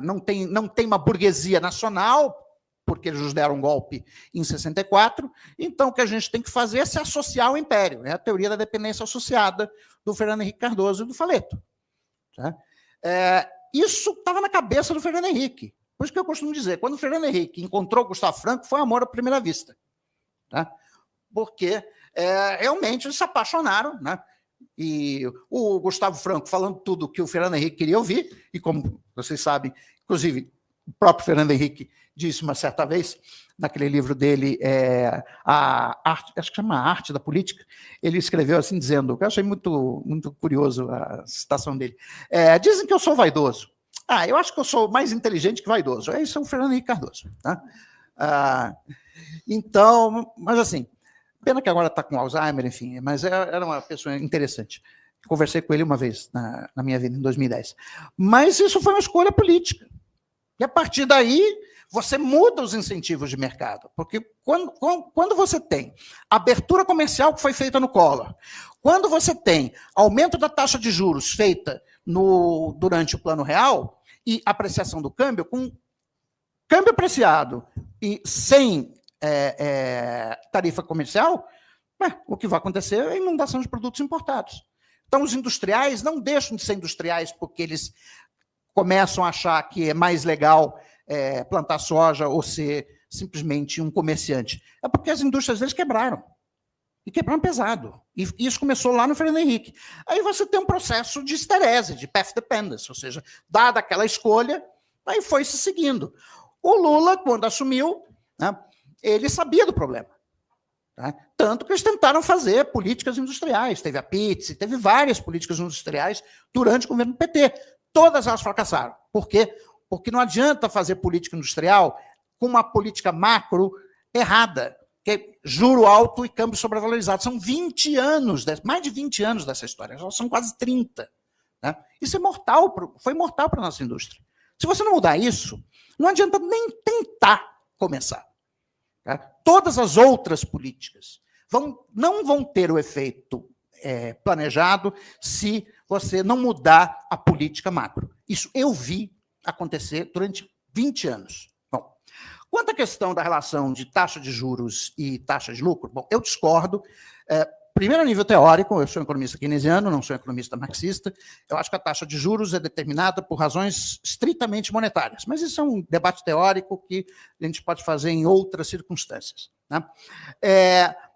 não tem uma burguesia nacional, porque eles nos deram um golpe em 64, então o que a gente tem que fazer é se associar ao império, é a teoria da dependência associada do Fernando Henrique Cardoso e do Faleto. Tá? Isso estava na cabeça do Fernando Henrique. Por isso que eu costumo dizer, quando o Fernando Henrique encontrou o Gustavo Franco, foi amor à primeira vista. Tá? Porque realmente eles se apaixonaram, né? E o Gustavo Franco falando tudo o que o Fernando Henrique queria ouvir, e como vocês sabem, inclusive o próprio Fernando Henrique disse uma certa vez, naquele livro dele, acho que chama A Arte da Política, ele escreveu assim, dizendo, eu achei muito, muito curioso a citação dele, dizem que eu sou vaidoso. Eu acho que eu sou mais inteligente que vaidoso. Isso é o Fernando Henrique Cardoso. Tá? Então, mas assim, Pena que agora está com Alzheimer, enfim, mas era uma pessoa interessante. Conversei com ele uma vez na minha vida, em 2010. Mas isso foi uma escolha política. E a partir daí, você muda os incentivos de mercado. Porque quando você tem abertura comercial que foi feita no Collor, quando você tem aumento da taxa de juros feita durante o Plano Real e apreciação do câmbio, com câmbio apreciado e sem tarifa comercial, o que vai acontecer é a inundação de produtos importados. Então, os industriais não deixam de ser industriais porque eles começam a achar que é mais legal plantar soja ou ser simplesmente um comerciante. É porque as indústrias deles quebraram. E quebraram pesado. E isso começou lá no Fernando Henrique. Aí você tem um processo de esterese, de path dependence, ou seja, dada aquela escolha, aí foi se seguindo. O Lula, quando assumiu, né, ele sabia do problema. Tá? Tanto que eles tentaram fazer políticas industriais. Teve a PITS, teve várias políticas industriais durante o governo do PT. Todas elas fracassaram. Por quê? Porque não adianta fazer política industrial com uma política macro errada, que é juro alto e câmbio sobrevalorizado. São 20 anos, mais de 20 anos dessa história, já são quase 30. Né? Isso é mortal, foi mortal para a nossa indústria. Se você não mudar isso, não adianta nem tentar começar. Tá? Todas as outras políticas não vão ter o efeito planejado se você não mudar a política macro. Isso eu vi acontecer durante 20 anos. Bom, quanto à questão da relação de taxa de juros e taxa de lucro, bom, eu discordo. Primeiro, a nível teórico, eu sou um economista keynesiano, não sou um economista marxista, eu acho que a taxa de juros é determinada por razões estritamente monetárias, mas isso é um debate teórico que a gente pode fazer em outras circunstâncias. Né?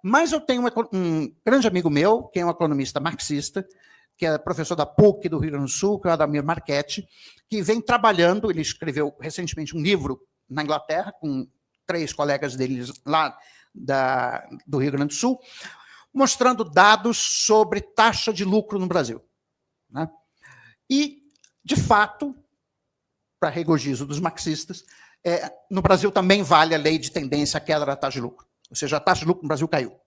Mas eu tenho um grande amigo meu, que é um economista marxista, que é professor da PUC do Rio Grande do Sul, que é o Adalmir Marchetti, que vem trabalhando, ele escreveu recentemente um livro na Inglaterra, com 3 colegas deles lá do Rio Grande do Sul, mostrando dados sobre taxa de lucro no Brasil. Né? E, de fato, para regozijo dos marxistas, no Brasil também vale a lei de tendência à queda da taxa de lucro. Ou seja, a taxa de lucro no Brasil caiu.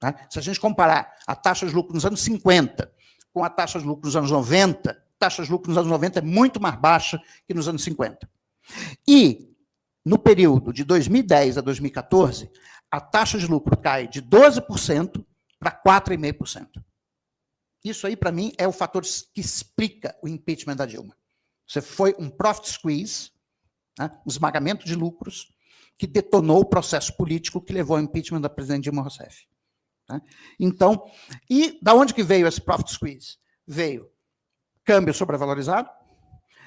Né? Se a gente comparar a taxa de lucro nos anos 50 com a taxa de lucro nos anos 90, a taxa de lucro nos anos 90 é muito mais baixa que nos anos 50. E, no período de 2010 a 2014, a taxa de lucro cai de 12% para 4,5%. Isso aí, para mim, é o fator que explica o impeachment da Dilma. Você foi um profit squeeze, né, um esmagamento de lucros, que detonou o processo político que levou ao impeachment da presidente Dilma Rousseff. Né? Então, e da onde que veio esse profit squeeze? Veio câmbio sobrevalorizado,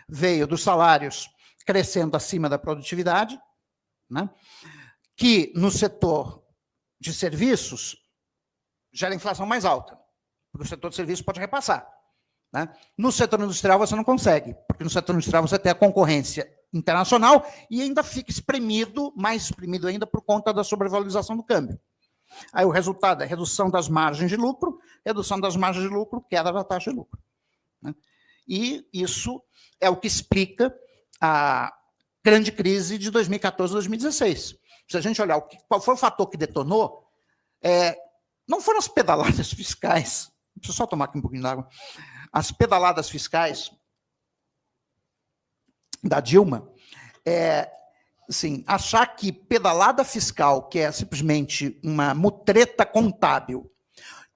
veio dos salários crescendo acima da produtividade, né, que no setor de serviços gera inflação mais alta, porque o setor de serviços pode repassar. Né? No setor industrial você não consegue, porque no setor industrial você tem a concorrência internacional e ainda fica espremido, mais espremido ainda por conta da sobrevalorização do câmbio. Aí o resultado é redução das margens de lucro, queda da taxa de lucro. Né? E isso é o que explica a grande crise de 2014 e 2016. Se a gente olhar qual foi o fator que detonou, não foram as pedaladas fiscais. Deixa eu só tomar aqui um pouquinho d'água. As pedaladas fiscais da Dilma, assim, achar que pedalada fiscal, que é simplesmente uma mutreta contábil,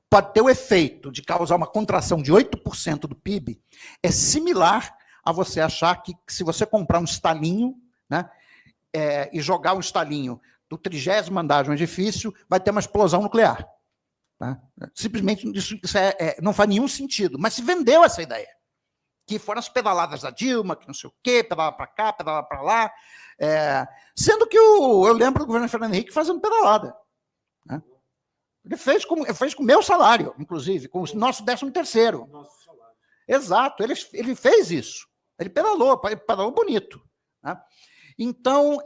pode ter o efeito de causar uma contração de 8% do PIB, é similar a você achar que se você comprar um estalinho, né, e jogar um estalinho do 30º andar de um edifício, vai ter uma explosão nuclear. Tá? Simplesmente isso não faz nenhum sentido, mas se vendeu essa ideia, que foram as pedaladas da Dilma, que não sei o quê, pedala para cá, pedala para lá, sendo que eu lembro do governo Fernando Henrique fazendo pedalada. Né? Ele fez com o meu salário, inclusive, com o nosso 13º. Exato, ele fez isso. Ele pedalou bonito. Né? Então,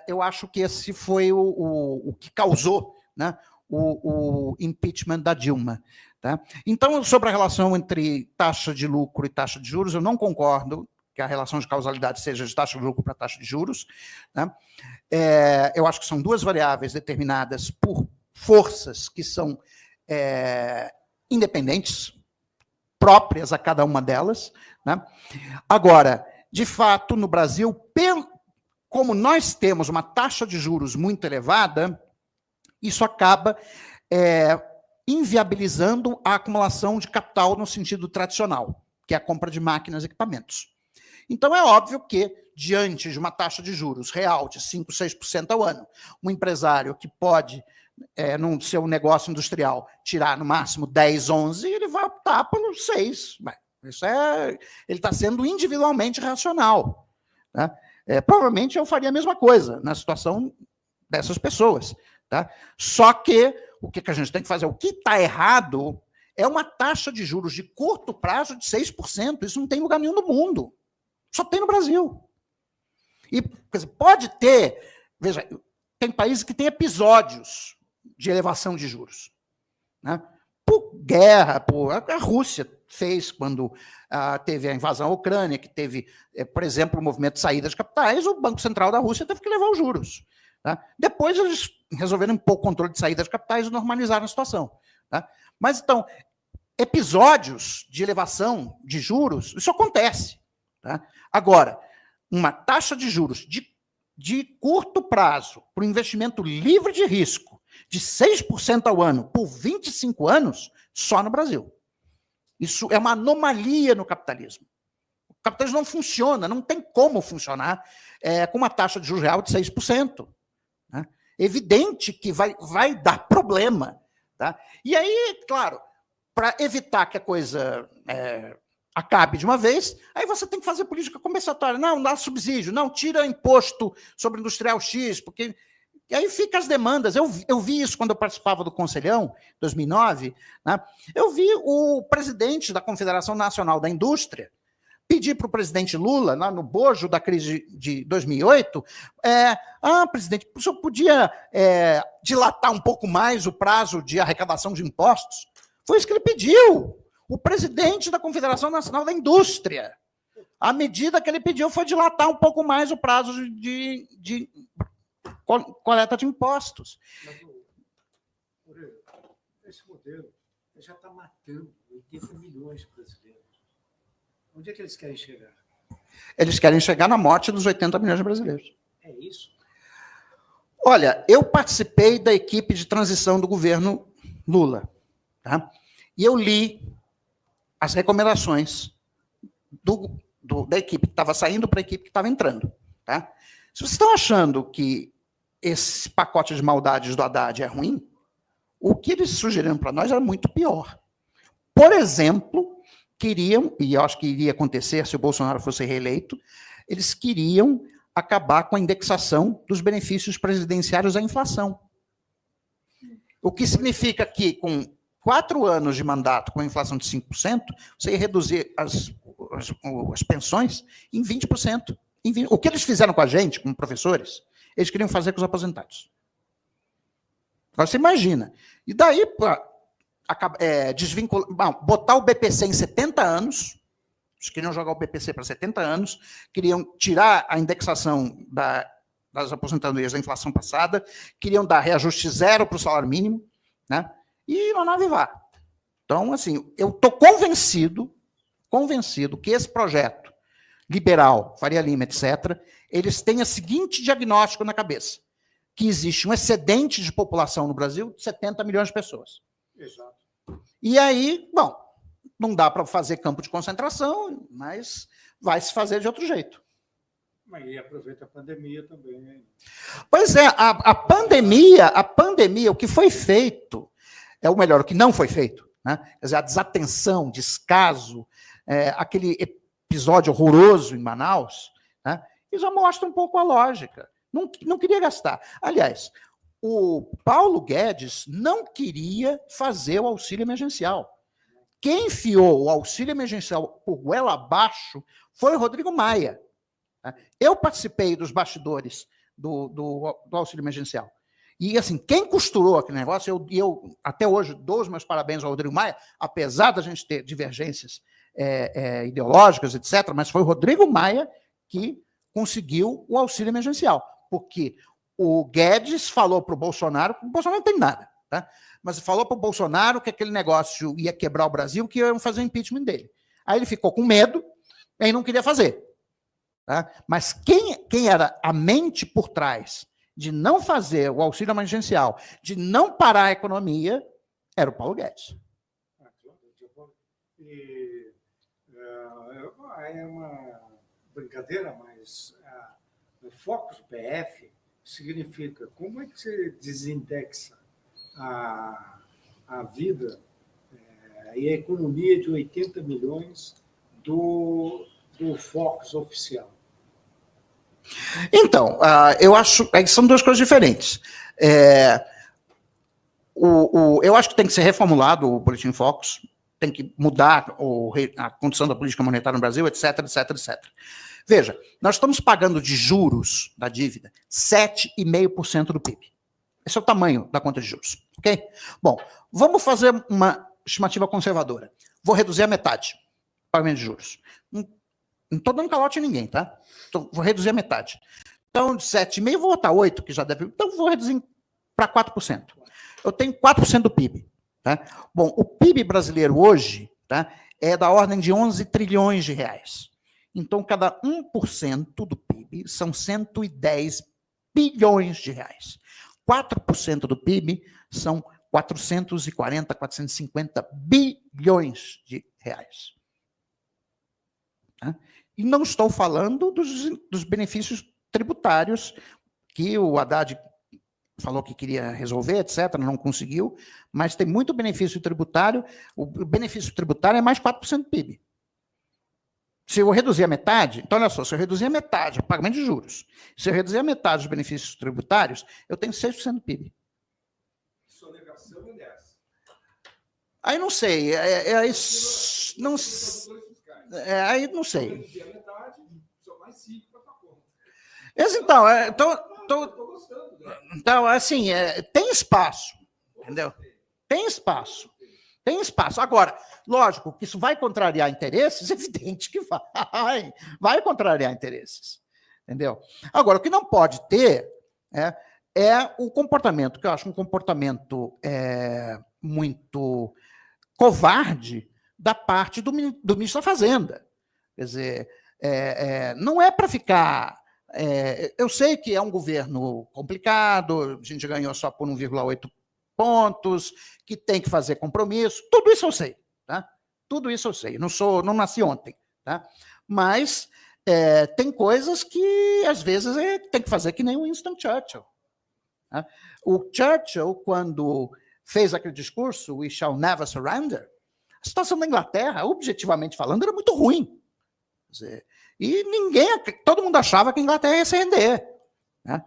eu acho que esse foi o que causou, né, o impeachment da Dilma. Tá? Então, sobre a relação entre taxa de lucro e taxa de juros, eu não concordo que a relação de causalidade seja de taxa de lucro para taxa de juros. Tá? Eu acho que são duas variáveis determinadas por forças que são independentes, próprias a cada uma delas, né? Agora, de fato, no Brasil, como nós temos uma taxa de juros muito elevada, isso acaba inviabilizando a acumulação de capital no sentido tradicional, que é a compra de máquinas e equipamentos. Então, é óbvio que, diante de uma taxa de juros real de 5%, 6% ao ano, um empresário que pode, no seu negócio industrial, tirar no máximo 10, 11, ele vai optar pelo 6. Isso ele está sendo individualmente racional, né? Provavelmente eu faria a mesma coisa na situação dessas pessoas. Tá? Só que o que a gente tem que fazer? O que está errado é uma taxa de juros de curto prazo de 6%. Isso não tem lugar nenhum no mundo. Só tem no Brasil. E quer dizer, pode ter... Veja, tem países que têm episódios de elevação de juros, né? Por guerra, a Rússia fez quando teve a invasão à Ucrânia, que teve, por exemplo, o movimento de saída de capitais, o Banco Central da Rússia teve que levar os juros. Tá? Depois eles resolveram impor o controle de saída de capitais e normalizaram a situação. Tá? Mas, então, episódios de elevação de juros, isso acontece. Tá? Agora, uma taxa de juros de curto prazo para o investimento livre de risco de 6% ao ano por 25 anos, só no Brasil. Isso é uma anomalia no capitalismo. O capitalismo não funciona, não tem como funcionar com uma taxa de juros real de 6%. Né? É evidente que vai dar problema. Tá? E aí, claro, para evitar que a coisa acabe de uma vez, aí você tem que fazer política compensatória. Não dá subsídio, não tira imposto sobre industrial X, porque... E aí fica as demandas. Eu vi isso quando eu participava do Conselhão, em 2009. Né? Eu vi o presidente da Confederação Nacional da Indústria pedir para o presidente Lula, lá no bojo da crise de 2008, presidente, o senhor podia dilatar um pouco mais o prazo de arrecadação de impostos? Foi isso que ele pediu. O presidente da Confederação Nacional da Indústria. A medida que ele pediu foi dilatar um pouco mais o prazo de coleta de impostos. Mas, esse modelo já está matando 80 milhões de brasileiros. Onde é que eles querem chegar? Eles querem chegar na morte dos 80 milhões de brasileiros. É isso? Olha, eu participei da equipe de transição do governo Lula. Tá? E eu li as recomendações da equipe que estava saindo para a equipe que estava entrando. Tá? Se vocês estão achando que esse pacote de maldades do Haddad é ruim, o que eles sugeriram para nós era muito pior. Por exemplo, queriam, e eu acho que iria acontecer se o Bolsonaro fosse reeleito, eles queriam acabar com a indexação dos benefícios presidenciários à inflação. O que significa que, com 4 anos de mandato, com a inflação de 5%, você ia reduzir as pensões em 20%. O que eles fizeram com a gente, como professores, eles queriam fazer com os aposentados. Agora, você imagina. E daí, botar o BPC em 70 anos, eles queriam jogar o BPC para 70 anos, queriam tirar a indexação das aposentadorias da inflação passada, queriam dar reajuste zero para o salário mínimo, né? E não avivar. Então, assim, eu estou convencido que esse projeto liberal, Faria Lima, etc., eles têm o seguinte diagnóstico na cabeça, que existe um excedente de população no Brasil de 70 milhões de pessoas. Exato. E aí, bom, não dá para fazer campo de concentração, mas vai se fazer de outro jeito. Mas aí aproveita a pandemia também. Né? Pois é, a pandemia, o que foi feito, ou melhor, o que não foi feito, né? Quer dizer, a desatenção, descaso, aquele episódio horroroso em Manaus, né? Isso já mostra um pouco a lógica. Não queria gastar. Aliás, o Paulo Guedes não queria fazer o auxílio emergencial. Quem enfiou o auxílio emergencial por goela abaixo foi o Rodrigo Maia. Eu participei dos bastidores do auxílio emergencial. E, assim, quem costurou aquele negócio, eu até hoje dou os meus parabéns ao Rodrigo Maia, apesar da gente ter divergências ideológicas, etc., mas foi o Rodrigo Maia que conseguiu o auxílio emergencial. Porque o Guedes falou para o Bolsonaro que o Bolsonaro não tem nada. tá? Mas falou para o Bolsonaro que aquele negócio ia quebrar o Brasil, que iam fazer o impeachment dele. Aí ele ficou com medo e aí não queria fazer. Tá? Mas quem era a mente por trás de não fazer o auxílio emergencial, de não parar a economia, era o Paulo Guedes. É uma brincadeira, mas o Focus PF significa como é que você desindexa a vida e a economia de 80 milhões do Focus oficial. Então, eu acho que são duas coisas diferentes. Eu acho que tem que ser reformulado o Boletim Focus, tem que mudar a condição da política monetária no Brasil, etc, etc, etc. Veja, nós estamos pagando de juros da dívida 7,5% do PIB. Esse é o tamanho da conta de juros, ok? Bom, vamos fazer uma estimativa conservadora. Vou reduzir a metade o pagamento de juros. Não estou dando calote a ninguém, tá? Então, vou reduzir a metade. Então, de 7,5% vou botar 8%, que já deve... Então, vou reduzir para 4%. Eu tenho 4% do PIB. Tá? Bom, o PIB brasileiro hoje, tá, é da ordem de 11 trilhões de reais. Então, cada 1% do PIB são 110 bilhões de reais. 4% do PIB são 440, 450 bilhões de reais. Tá? E não estou falando dos benefícios tributários que o Haddad falou que queria resolver, etc., não conseguiu, mas tem muito benefício tributário. O benefício tributário é mais 4% do PIB. Se eu reduzir a metade, então olha só, se eu reduzir a metade, o pagamento de juros, se eu reduzir a metade dos benefícios tributários, eu tenho 6% do PIB. Sonegação e dessa. Aí não sei, aí não sei. Reduzir a metade, só mais 5 para tua conta. Então, assim, tem espaço, entendeu? Tem espaço. Tem espaço. Agora, lógico que isso vai contrariar interesses, evidente que vai. Vai contrariar interesses, entendeu? Agora, o que não pode ter é o comportamento, que eu acho um comportamento muito covarde da parte do ministro da Fazenda. Quer dizer, não é para ficar... eu sei que é um governo complicado, a gente ganhou só por 1,8 pontos, que tem que fazer compromisso, tudo isso eu sei, tá? Tudo isso eu sei, não nasci ontem, tá? Mas tem coisas que, às vezes, tem que fazer que nem o Winston Churchill. Tá? O Churchill, quando fez aquele discurso, "We shall never surrender", a situação da Inglaterra, objetivamente falando, era muito ruim. Quer dizer, e todo mundo achava que a Inglaterra ia se render. Né?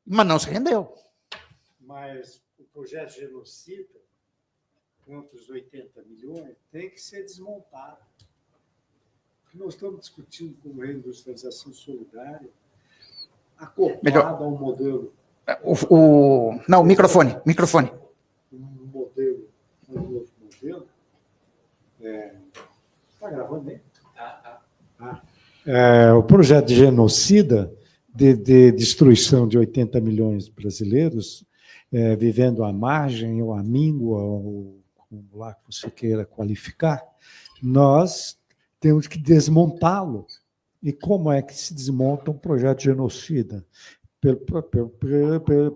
Mas não se rendeu. Mas o projeto genocida, contra os 80 milhões, tem que ser desmontado. O que nós estamos discutindo como reindustrialização solidária, acoplado ao modelo... Não, microfone. Um novo modelo. Está gravando aí? O projeto de genocida, de destruição de 80 milhões de brasileiros, vivendo à margem ou à míngua, ou como lá que você queira qualificar, nós temos que desmontá-lo. E como é que se desmonta um projeto genocida?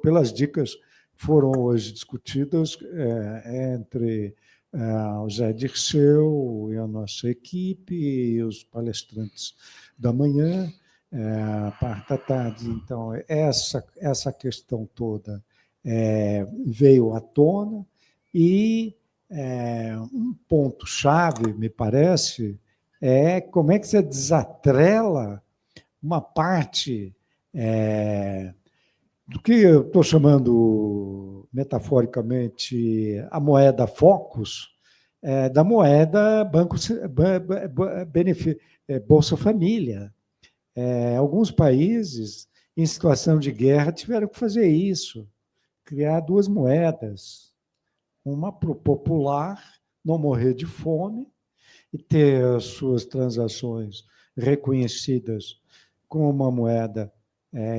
Pelas dicas que foram hoje discutidas entre o Zé Dirceu e a nossa equipe, e os palestrantes da manhã, parte da tarde. Então, essa questão toda veio à tona, e um ponto-chave, me parece, é como é que você desatrela uma parte do que eu estou chamando, metaforicamente, a moeda Focus, da moeda Bolsa Família. Alguns países, em situação de guerra, tiveram que fazer isso, criar duas moedas, uma para o popular não morrer de fome e ter as suas transações reconhecidas com uma moeda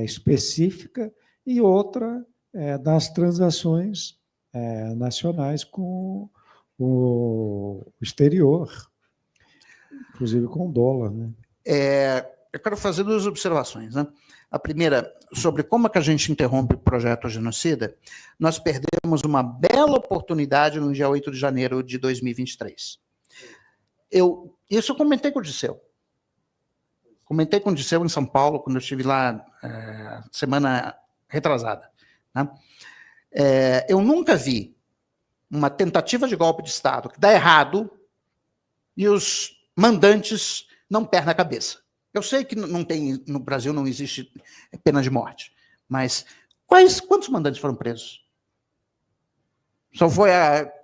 específica, e outra das transações nacionais com o exterior, inclusive com o dólar, né? Eu quero fazer 2 observações, né? A primeira, sobre como é que a gente interrompe o projeto genocida. Nós perdemos uma bela oportunidade no dia 8 de janeiro de 2023. Isso eu comentei com o Disseu. Comentei com o Disseu em São Paulo, quando eu estive lá semana retrasada. Né? Eu nunca vi uma tentativa de golpe de Estado que dá errado e os mandantes não perdem a cabeça. Eu sei que no Brasil não existe pena de morte, mas quantos mandantes foram presos? Só foi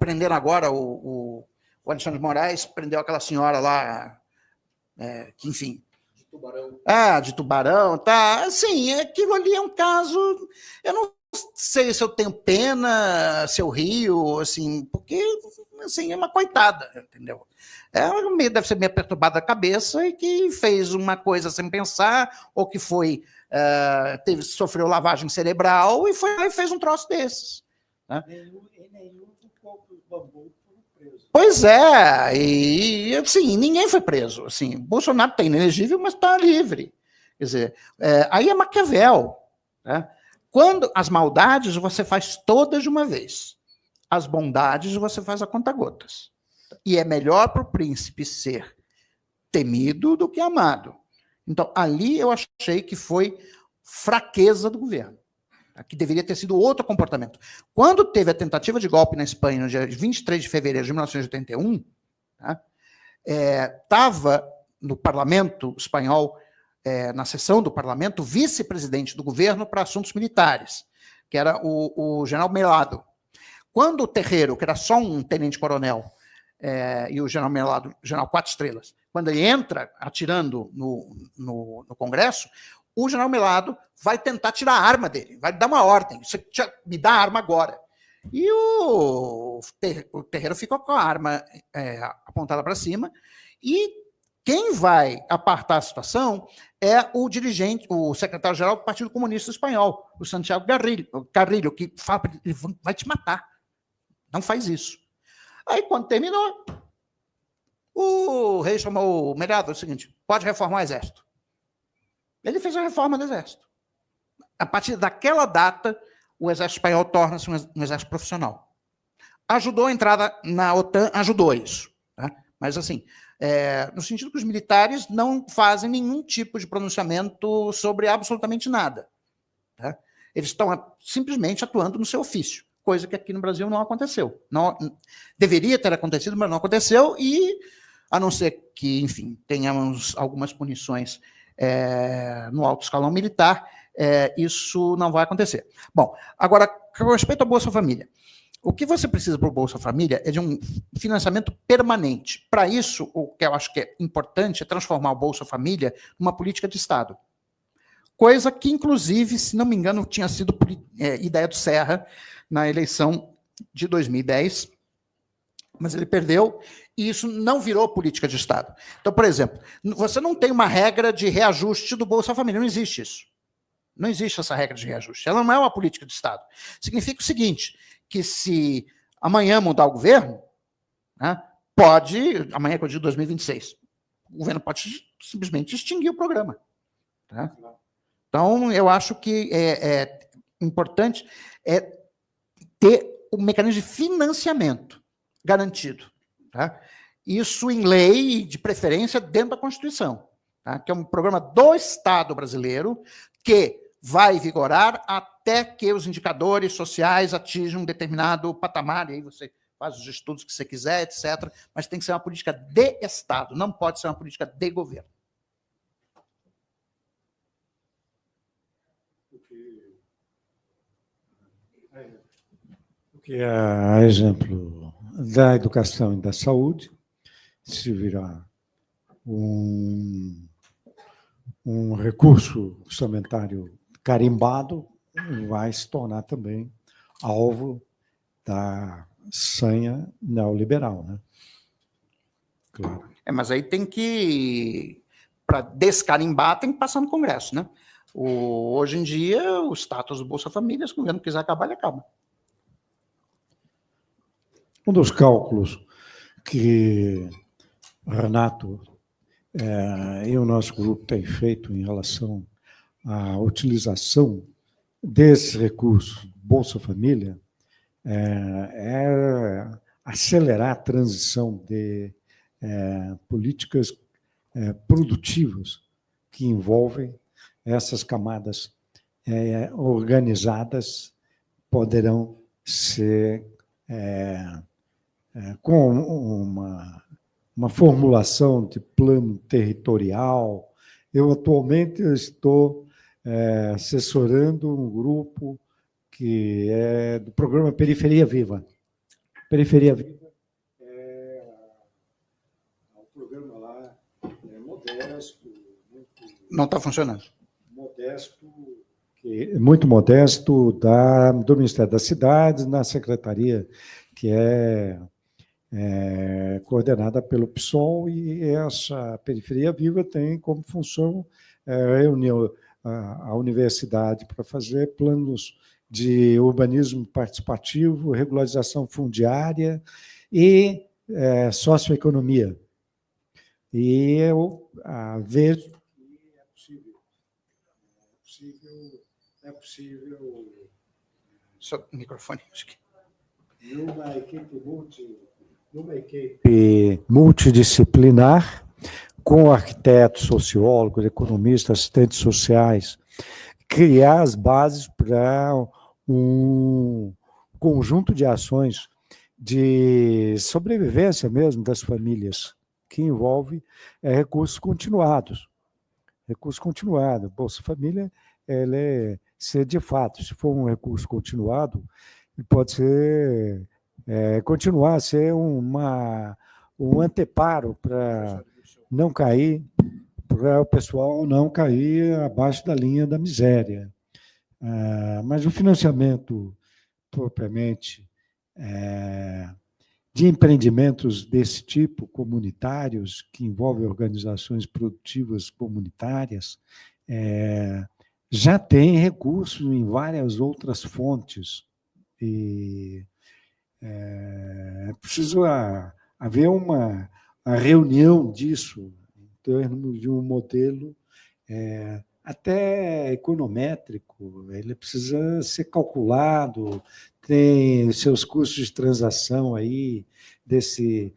prender agora o Alexandre de Moraes, prendeu aquela senhora lá, que, enfim... De Tubarão. De Tubarão, tá? Assim, aquilo ali é um caso... Eu não sei se eu tenho pena, se eu rio, assim, porque, assim, é uma coitada, entendeu? Ela deve ser meio perturbada a cabeça e que fez uma coisa sem pensar, ou que sofreu lavagem cerebral e fez um troço desses. Né? Nenhum do povo do Bambu foram presos. Pois é, e assim, ninguém foi preso. Assim, Bolsonaro está inelegível, mas está livre. Quer dizer, aí é Maquiavel. Né? Quando as maldades você faz todas de uma vez, as bondades você faz a conta-gotas. E é melhor para o príncipe ser temido do que amado. Então, ali eu achei que foi fraqueza do governo, que deveria ter sido outro comportamento. Quando teve a tentativa de golpe na Espanha, no dia 23 de fevereiro de 1981, estava no parlamento espanhol, na sessão do parlamento, o vice-presidente do governo para assuntos militares, que era o general Melado. Quando o Terreiro, que era só um tenente-coronel, e o general Melado, general 4 estrelas, quando ele entra atirando no Congresso, o general Melado vai tentar tirar a arma dele, vai dar uma ordem, você me dá a arma agora. E o Terreiro fica com a arma apontada para cima, e quem vai apartar a situação é o dirigente, o secretário-geral do Partido Comunista Espanhol, o Santiago Carrillo, que fala, ele vai te matar, não faz isso. Aí, quando terminou, o rei chamou o Melado, é o seguinte, pode reformar o exército. Ele fez a reforma do exército. A partir daquela data, o exército espanhol torna-se um exército profissional. Ajudou a entrada na OTAN, ajudou isso. Tá? Mas, assim, no sentido que os militares não fazem nenhum tipo de pronunciamento sobre absolutamente nada. Tá? Eles estão simplesmente atuando no seu ofício, coisa que aqui no Brasil não aconteceu. Não, deveria ter acontecido, mas não aconteceu, e, a não ser que, enfim, tenhamos algumas punições no alto escalão militar, isso não vai acontecer. Bom, agora, com respeito à Bolsa Família, o que você precisa para o Bolsa Família é de um financiamento permanente. Para isso, o que eu acho que é importante é transformar o Bolsa Família numa política de Estado. Coisa que, inclusive, se não me engano, tinha sido ideia do Serra na eleição de 2010, mas ele perdeu, e isso não virou política de Estado. Então, por exemplo, você não tem uma regra de reajuste do Bolsa Família, não existe isso. Não existe essa regra de reajuste. Ela não é uma política de Estado. Significa o seguinte, que se amanhã mudar o governo, né, amanhã que eu digo 2026, o governo pode simplesmente extinguir o programa. Tá? Então, eu acho que é importante ter um mecanismo de financiamento garantido. Tá? Isso em lei, de preferência, dentro da Constituição. Tá? Que é um programa do Estado brasileiro que vai vigorar até que os indicadores sociais atinjam um determinado patamar, e aí você faz os estudos que você quiser, etc. Mas tem que ser uma política de Estado, não pode ser uma política de governo. Porque, a exemplo da educação e da saúde, se virar um recurso orçamentário carimbado, vai se tornar também alvo da sanha neoliberal, né? Claro. Mas aí tem que, para descarimbar, tem que passar no Congresso, né? Hoje em dia, o status do Bolsa Família, se o governo quiser acabar, ele acaba. Um dos cálculos que o Renato e o nosso grupo têm feito em relação à utilização desse recurso Bolsa Família é acelerar a transição de políticas produtivas que envolvem essas camadas organizadas, poderão ser com uma formulação de plano territorial. Eu, atualmente, estou assessorando um grupo que é do programa Periferia Viva. Periferia Viva é um programa lá modesto. Não está funcionando. Muito modesto do Ministério das Cidades, na secretaria que é coordenada pelo PSOL, e essa Periferia Viva tem como função reunir a universidade para fazer planos de urbanismo participativo, regularização fundiária e socioeconomia. E eu vejo que é possível Só microfone, acho que. Numa equipe multidisciplinar, com arquitetos, sociólogos, economistas, assistentes sociais, criar as bases para um conjunto de ações de sobrevivência mesmo das famílias, que envolve recursos continuados. Recurso continuado. Bolsa Família, se de fato, se for um recurso continuado, pode ser continuar a ser um anteparo para não cair, para o pessoal não cair abaixo da linha da miséria. Mas o financiamento, propriamente, de empreendimentos desse tipo, comunitários, que envolvem organizações produtivas comunitárias, já tem recursos em várias outras fontes. E é preciso haver uma reunião disso, em termos de um modelo até econométrico. Ele precisa ser calculado, tem seus custos de transação aí, desse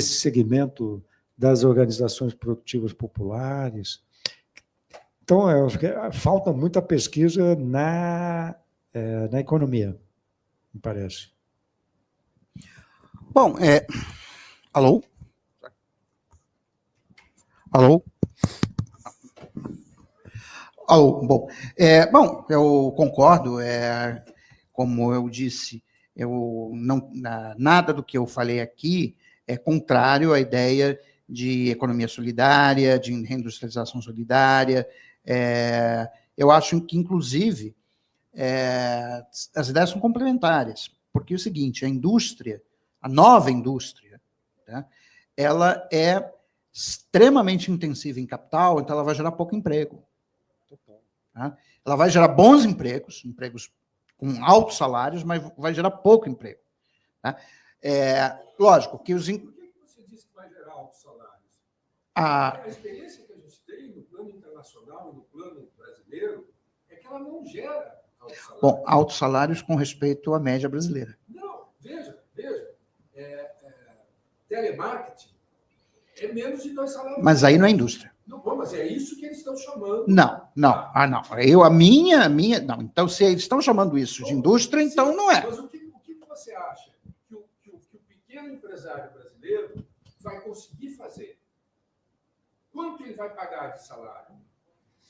segmento das organizações produtivas populares. Então, eu acho que falta muita pesquisa na economia, me parece. Bom, alô? Alô? Alô, bom. Bom, eu concordo, como eu disse, nada do que eu falei aqui é contrário à ideia de economia solidária, de reindustrialização solidária. Eu acho que, inclusive, as ideias são complementares, porque é o seguinte, a nova indústria, tá, ela é extremamente intensiva em capital, então ela vai gerar pouco emprego. Tá? Ela vai gerar bons empregos com altos salários, mas vai gerar pouco emprego. Tá? Lógico que os... Por que você disse que vai gerar altos salários? A experiência que a gente tem no plano internacional e no plano brasileiro é que ela não gera altos salários. Bom, altos salários com respeito à média brasileira. Não, veja. Telemarketing é menos de 2 salários. Mas aí não é indústria. Não, mas é isso que eles estão chamando. Não. Não. Não. Então, se eles estão chamando isso de indústria, então não é. Mas o que você acha que o pequeno empresário brasileiro vai conseguir fazer? Quanto ele vai pagar de salário?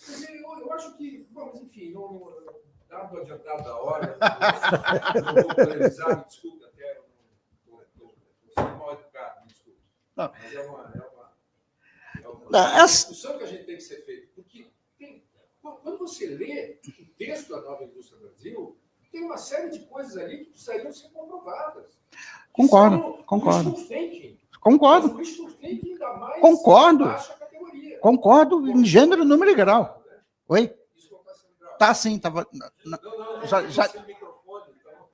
Quer dizer, eu acho que... Bom, mas enfim, dado o adiantado da hora, não vou polemizar, me desculpa, até sou mal educado, me desculpa. Não. Mas é uma discussão que a gente tem que ser feita. Porque quando você lê o texto da Nova Indústria Brasil, tem uma série de coisas ali que precisariam ser comprovadas. Concordo. Concordo. Concordo. Baixa categoria. Concordo em gênero, número e grau. Oi? Isso não está sendo gravado. Tá sim, estava. Não, Já... microfone, então.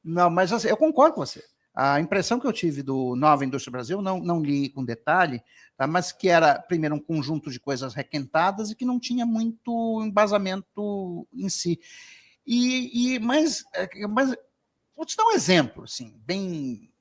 Não, mas assim, eu concordo com você. A impressão que eu tive do Nova Indústria Brasil, não li com detalhe, tá, mas que era, primeiro, um conjunto de coisas requentadas e que não tinha muito embasamento em si. Mas vou te dar um exemplo, assim, bem